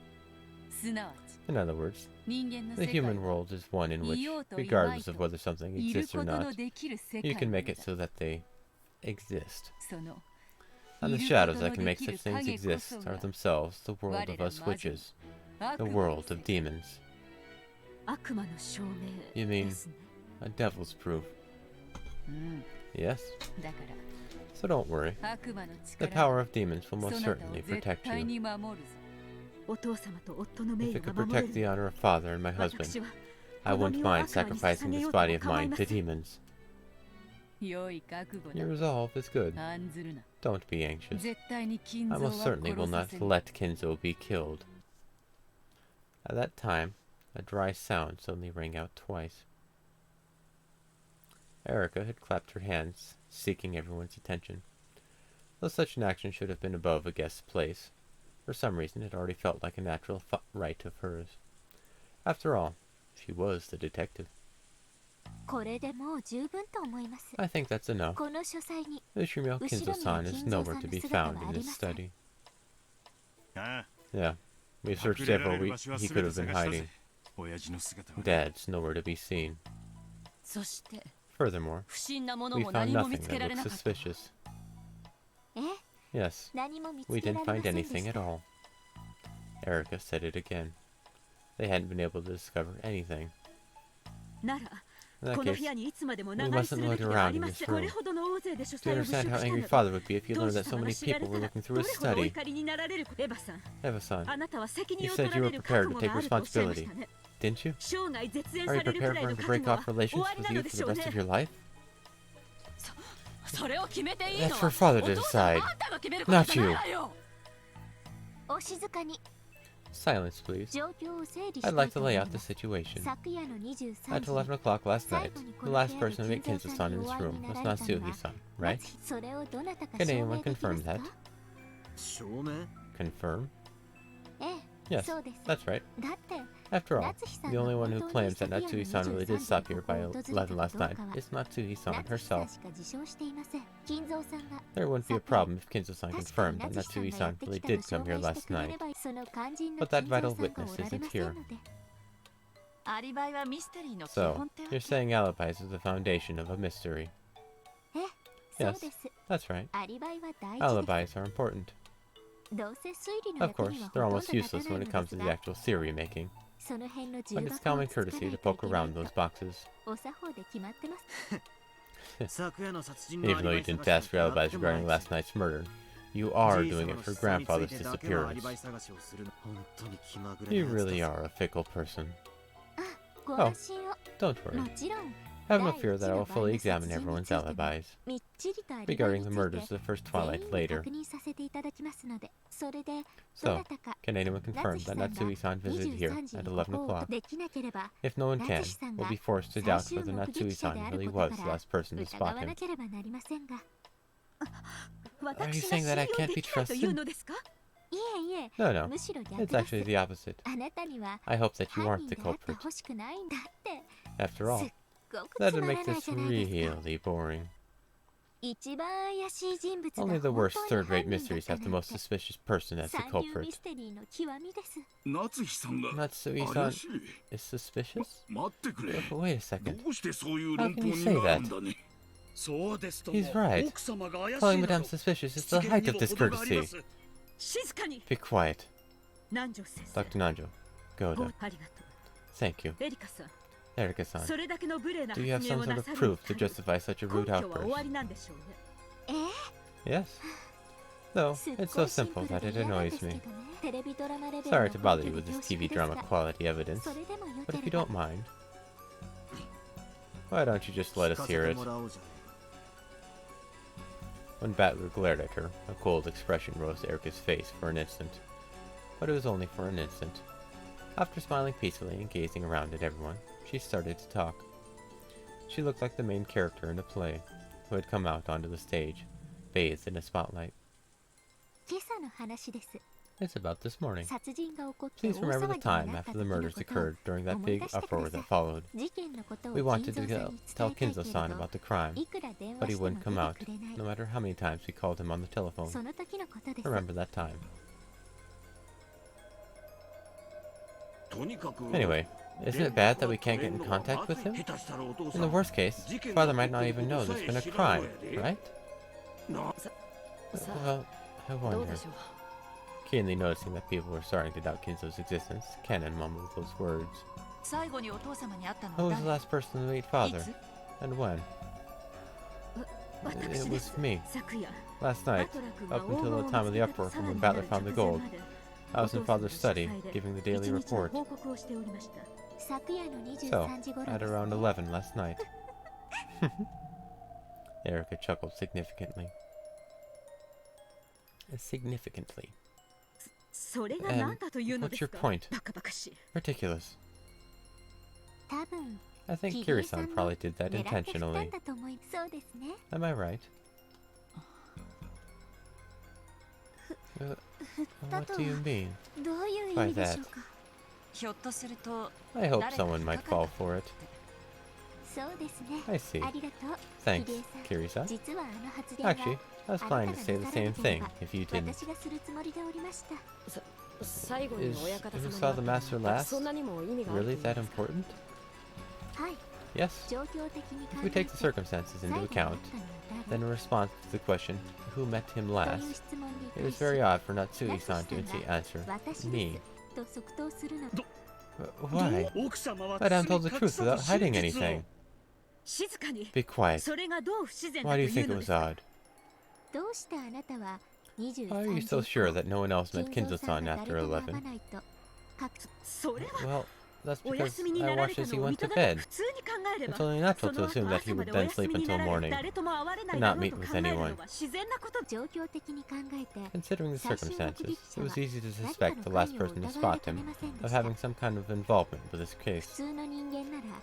In other words, the human world is one in which, regardless of whether something exists or not, you can make it so that they exist. And the shadows that can make such things exist are themselves the world of us witches, the world of demons. You mean a devil's proof? Yes? So don't worry. The power of demons will most certainly protect you. If it could protect the honor of father and my husband, I wouldn't mind sacrificing this body of mine to demons. Your resolve is good. Don't be anxious. I most certainly will not let Kinzo be killed. At that time, a dry sound suddenly rang out twice. Erika had clapped her hands, seeking everyone's attention. Though such an action should have been above a guest's place, for some reason it already felt like a natural right of hers. After all, she was the detective. I think that's enough. Ushimio Kinzo-san is nowhere to be found in his study. Yeah, we searched everywhere he could have been hiding. Dad's nowhere to be seen. Furthermore, we found nothing that looked suspicious. Yes, we didn't find anything at all. Erika said it again. They hadn't been able to discover anything. In that case, we mustn't loiter around in this room. Do you understand how angry father would be if he learned that so many people were looking through his study? Eva-san, you said you were prepared to take responsibility, didn't you? Are you prepared for him to break off relations with you for the rest of your life? That's for father to decide, not you. Silence, please. I'd like to lay out the situation. At 11 o'clock last night, the last person to meet Kinzo-san in this room was Natsuhi-san, right? Can anyone confirm that? Confirm? Yes, that's right. After all, the only one who claims that Natsuhi-san really did stop here by 11 last night is Natsuhi-san herself. There wouldn't be a problem if Kinzo-san confirmed that Natsuhi-san really did come here last night. But that vital witness isn't here. So, you're saying alibis are the foundation of a mystery? Yes, that's right. Alibis are important. Of course, they're almost useless when it comes to the actual theory making. But it's common courtesy to poke around those boxes. Even though you didn't ask for alibis regarding last night's murder, you are doing it for grandfather's disappearance. You really are a fickle person. Oh, don't worry. Have no fear that I will fully examine everyone's alibis. Regarding the murders of the first twilight later. So, can anyone confirm that Natsuhi-san visited here at 11 o'clock? If no one can, we'll be forced to doubt whether Natsuhi-san really was the last person to spot him. Are you saying that I can't be trusted? No, it's actually the opposite. I hope that you aren't the culprit. After all, that would make this really boring. Only the worst third-rate mysteries have the most suspicious person as the culprit. Natsuhi-san is suspicious? Wait a second. How can you say that? He's right. Calling Madame suspicious is the height of discourtesy. Be quiet. Dr. Nanjo, Goda. Thank you. Erika-san, do you have some sort of proof to justify such a rude outburst? Yes. No, it's so simple that it annoys me. Sorry to bother you with this TV drama quality evidence, but if you don't mind, why don't you just let us hear it? When Battler glared at her, a cold expression rose to Erika's face for an instant. But it was only for an instant. After smiling peacefully and gazing around at everyone, she started to talk. She looked like the main character in a play, who had come out onto the stage, bathed in a spotlight. It's about this morning. Please remember the time after the murders occurred during that big uproar that followed. We wanted to tell Kinzo-san about the crime, but he wouldn't come out, no matter how many times we called him on the telephone. Remember that time. Anyway, isn't it bad that we can't get in contact with him? In the worst case, Father might not even know there's been a crime, right? Well, I wonder. Keenly noticing that people were starting to doubt Kinzo's existence, Canon mumbled those words. Who was the last person to meet Father? And when? It was me. Last night, up until the time of the uproar from when Battler found the gold. I was in Father's study, giving the daily report. So, at around 11 last night. Erika chuckled significantly. And what's your point? Ridiculous. I think Kiri-san probably did that intentionally. Am I right? What do you mean by that? I hope someone might fall for it. I see. Thanks, Kiri-san. Actually, I was planning to say the same thing, if you didn't. Is who saw the master last really that important? Yes. If we take the circumstances into account, then in response to the question, who met him last, it is very odd for Natsui-san to answer, me. Why? Madame told the truth without hiding anything. Be quiet. Why do you think it was odd? Why are you so sure that no one else met Kinzo-san after 11? Well, that's because I watched as he went to bed. It's only natural to assume that he would then sleep until morning, and not meet with anyone. Considering the circumstances, it was easy to suspect the last person to spot him of having some kind of involvement with this case.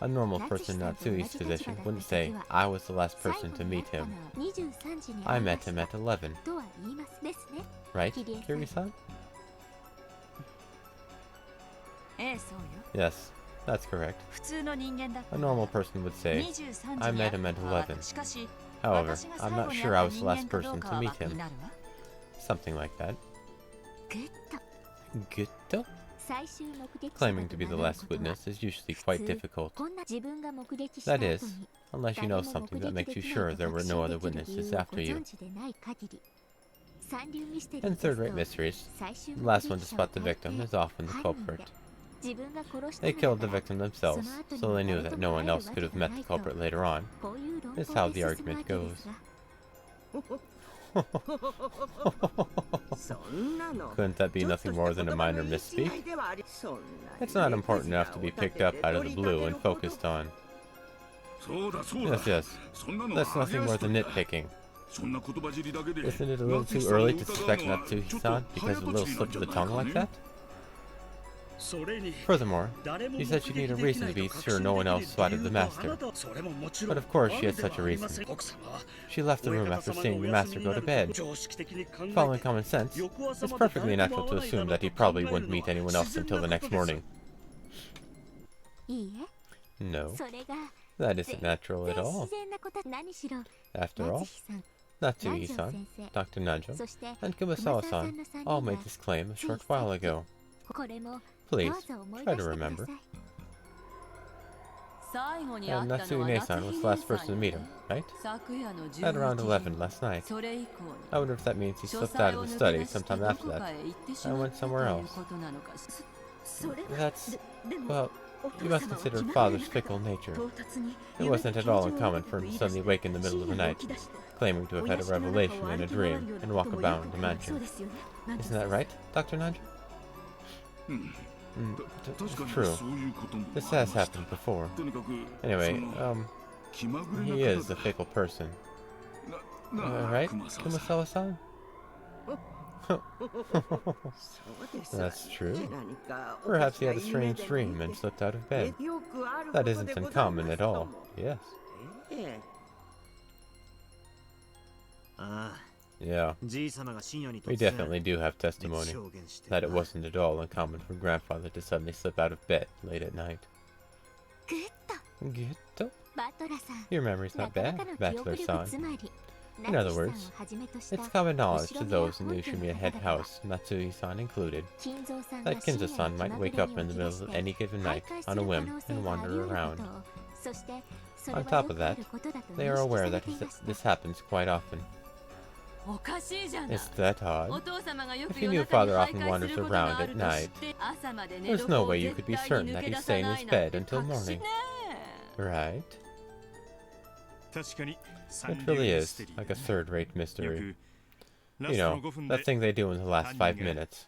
A normal person in Natsui's position wouldn't say, I was the last person to meet him. I met him at 11. Right, Kiri-san? Yes, that's correct. A normal person would say, I met him at 11. However, I'm not sure I was the last person to meet him. Something like that. Gutto? Claiming to be the last witness is usually quite difficult. That is, unless you know something that makes you sure there were no other witnesses after you. In third-rate mysteries, the last one to spot the victim is often the culprit. They killed the victim themselves, so they knew that no one else could have met the culprit later on. That's how the argument goes. Couldn't that be nothing more than a minor misspeak? It's not important enough to be picked up out of the blue and focused on. Yes, that's nothing more than nitpicking. Isn't it a little too early to suspect Natsuhi-san because of a little slip of the tongue like that? Furthermore, you said she needed a reason to be sure no one else spotted the master. But of course she had such a reason. She left the room after seeing the master go to bed. Following common sense, it's perfectly natural to assume that he probably wouldn't meet anyone else until the next morning. No, that isn't natural at all. After all, Natsui-san, Dr. Najo, and Kumasawa-san all made this claim a short while ago. Please, try to remember. And Natsui-san was the last person to meet him, right? At around 11 last night. I wonder if that means he slipped out of the study sometime after that and went somewhere else. That's... well, you must consider Father's fickle nature. It wasn't at all uncommon for him to suddenly wake in the middle of the night, claiming to have had a revelation in a dream and walk about the mansion. Isn't that right, Dr. Najo? True. This has happened before. Anyway, he is a fickle person. Right, Kumasawa-san? That's true. Perhaps he had a strange dream and slipped out of bed. That isn't uncommon at all, yes. Yeah, we definitely do have testimony that it wasn't at all uncommon for Grandfather to suddenly slip out of bed late at night. Gutto? Your memory's not bad, Battler-san. In other words, it's common knowledge to those in the Ushimiya head house, Natsui-san included, that Kinzo-san might wake up in the middle of any given night on a whim and wander around. On top of that, they are aware that this happens quite often. Is that odd? If you knew Father often wanders around at night, there's no way you could be certain that he'd stay in his bed until morning. Right? It really is like a third-rate mystery. You know, that thing they do in the last 5 minutes.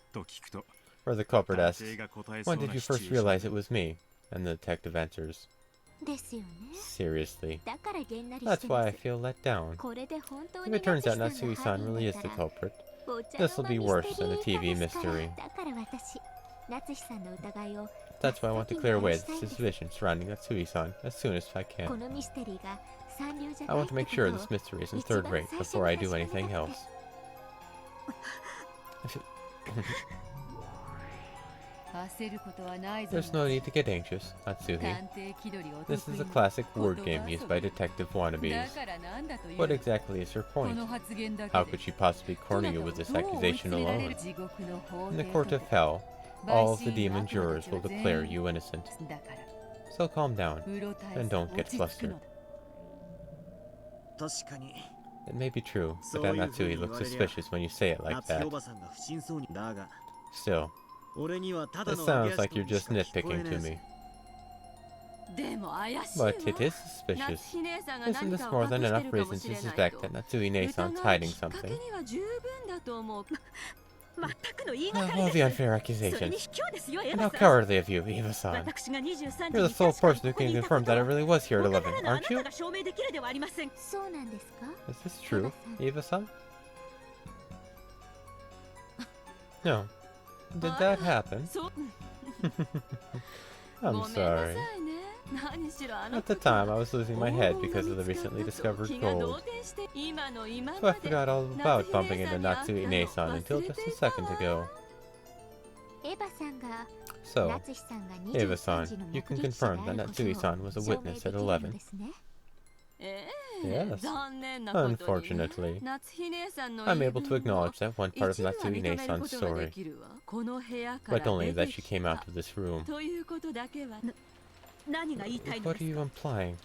Where the culprit asks, "When did you first realize it was me?" And the detective answers, "Seriously. That's why I feel let down. If it turns out Natsui-san really is the culprit, this'll be worse than a TV mystery. That's why I want to clear away the suspicion surrounding Natsui-san as soon as I can. I want to make sure this mystery isn't third-rate before I do anything else." There's no need to get anxious, Natsuhi. This is a classic word game used by detective wannabes. What exactly is her point? How could she possibly corner you with this accusation alone? In the court of hell, all of the demon jurors will declare you innocent. So calm down, and don't get flustered. It may be true, but that Natsui looks suspicious when you say it like that. Still, it sounds like you're just nitpicking to me. But it is suspicious. Isn't this more than enough reason to suspect that Natsui-ne-san's hiding something? All the unfair accusations. And how cowardly of you, Eva-san. You're the sole person who can confirm that I really was here at 11, aren't you? Is this true, Eva-san? No. Did that happen? I'm sorry. At the time, I was losing my head because of the recently discovered gold. So I forgot all about bumping into Natsui-ne-san until just a second ago. So, Eva-san, you can confirm that Natsui-san was a witness at 11. Yes. Unfortunately, I'm able to acknowledge that one part of Natsui-ne-san's story, but only that she came out of this room. What are you implying?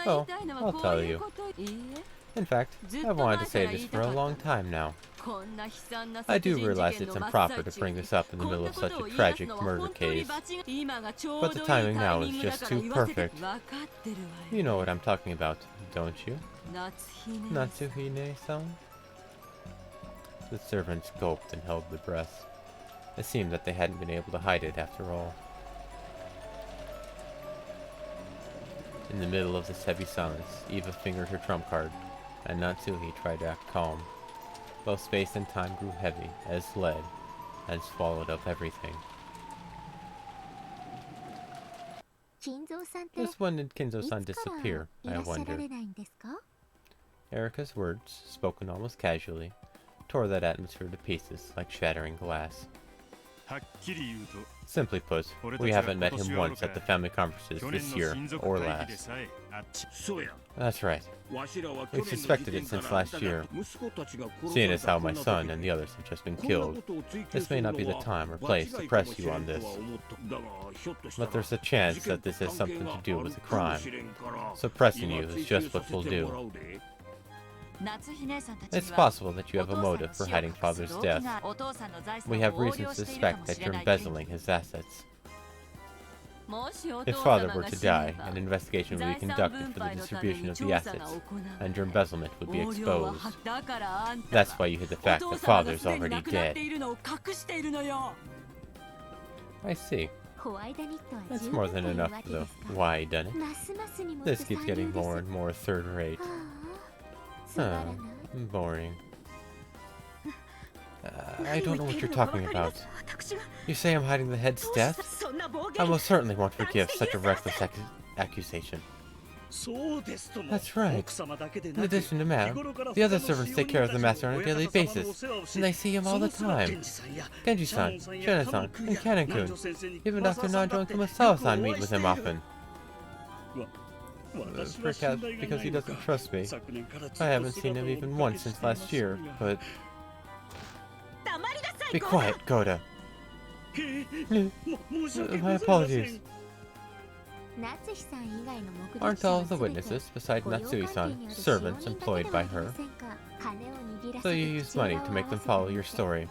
Oh, I'll tell you. In fact, I've wanted to say this for a long time now. I do realize it's improper to bring this up in the middle of such a tragic murder case, but the timing now is just too perfect. You know what I'm talking about, don't you? Natsuhine-san? The servants gulped and held their breath. It seemed that they hadn't been able to hide it after all. In the middle of this heavy silence, Eva fingered her trump card, and Natsuhi tried to act calm. Both space and time grew heavy as lead, and swallowed up everything. Just when did Kinzo-san disappear, I wonder? Erika's words, spoken almost casually, tore that atmosphere to pieces like shattering glass. Simply put, we haven't met him once at the family conferences this year or last. That's right. We've suspected it since last year. Seeing as how my son and the others have just been killed, this may not be the time or place to press you on this. But there's a chance that this has something to do with the crime. So pressing you is just what we'll do. It's possible that you have a motive for hiding Father's death. We have reason to suspect that you're embezzling his assets. If Father were to die, an investigation would be conducted for the distribution of the assets, and your embezzlement would be exposed. That's why you hid the fact that Father's already dead. I see. That's more than enough for the why done it. This keeps getting more and more third-rate. Boring. I don't know what you're talking about. You say I'm hiding the head's death? I most certainly won't forgive such a reckless accusation. That's right. In addition to Madam, the other servants take care of the master on a daily basis, and they see him all the time. Genji-san, Shina-san, and Kanan-kun. Even Dr. Najo and Kumasawa-san meet with him often. because he doesn't trust me. I haven't seen him even once since last year, but... Be quiet, Goda. My apologies. Aren't all of the witnesses, besides Natsui-san, servants employed by her? So you used money to make them follow your story.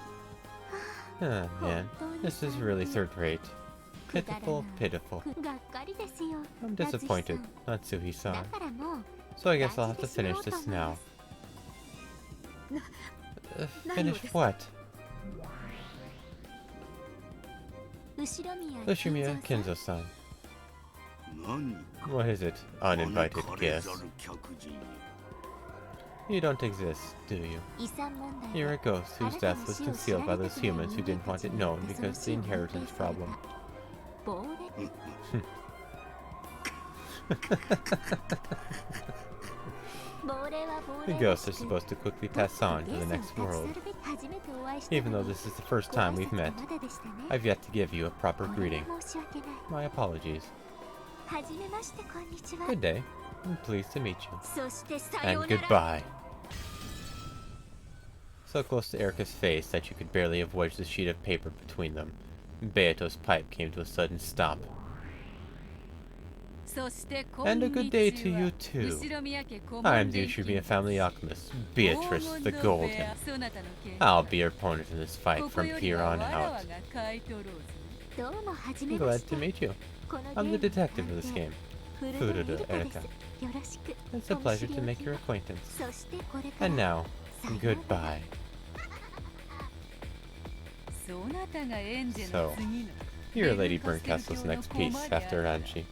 Ah, man, this is really third-rate. Pitiful, pitiful. I'm disappointed, Natsui-san. So I guess I'll have to finish this now. Finish what? Ushimiya Kenzo-san. What is it, uninvited guest? You don't exist, do you? You're a ghost whose death was concealed by those humans who didn't want it known because of the inheritance problem. The ghosts are supposed to quickly pass on to the next world. Even though this is the first time we've met, I've yet to give you a proper greeting. My apologies. Good day. I'm pleased to meet you. And goodbye. So close to Erika's face that you could barely have wedged the sheet of paper between them. Beato's pipe came to a sudden stop. And a good day to you too. I am the Ushimiya family alchemist, Beatrice the Golden. I'll be your opponent in this fight from here on out. I'm glad to meet you. I'm the detective of this game, Furuta Erika. It's a pleasure to make your acquaintance. And now, goodbye. So, here Lady Burncastle's next piece after Ranchi.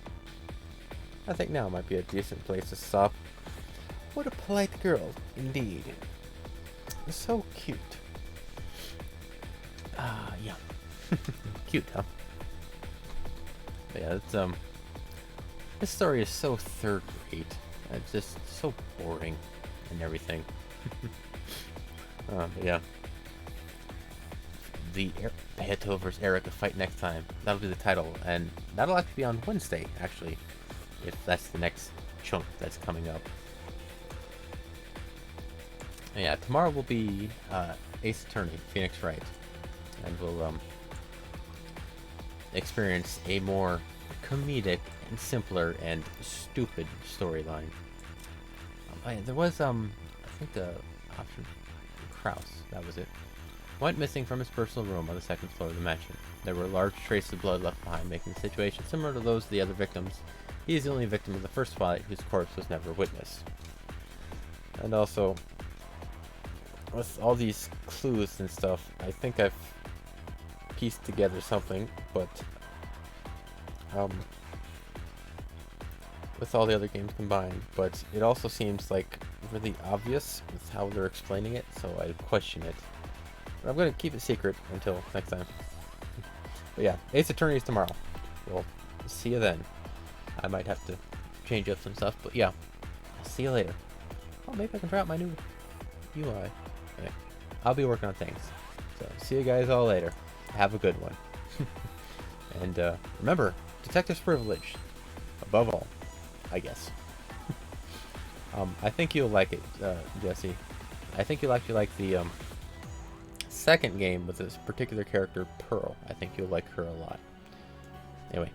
I think now might be a decent place to stop. What a polite girl, indeed. So cute. Yeah. Cute, huh? But yeah, it's, this story is so third-rate. It's just so boring and everything. Yeah. The Beato vs. Erika fight next time. That'll be the title, and that'll actually be on Wednesday, actually, if that's the next chunk that's coming up. And yeah, tomorrow will be Ace Attorney, Phoenix Wright, and we'll experience a more comedic and simpler and stupid storyline. There was I think the option Kraus, that was it. Went missing from his personal room on the second floor of the mansion. There were large traces of blood left behind, making the situation similar to those of the other victims. He is the only victim of the first fight whose corpse was never witnessed. And also, with all these clues and stuff, I think I've pieced together something, but with all the other games combined, but it also seems like really obvious with how they're explaining it, so I question it. But I'm going to keep it secret until next time. But yeah, Ace Attorney is tomorrow. We'll see you then. I might have to change up some stuff, but yeah, I'll see you later. Oh, maybe I can try out my new UI. Okay. I'll be working on things. So, see you guys all later. Have a good one. And remember, detective's privilege. Above all, I guess. I think you'll like it, Jesse. I think you'll actually like the second game with this particular character, Pearl. I think you'll like her a lot. Anyway,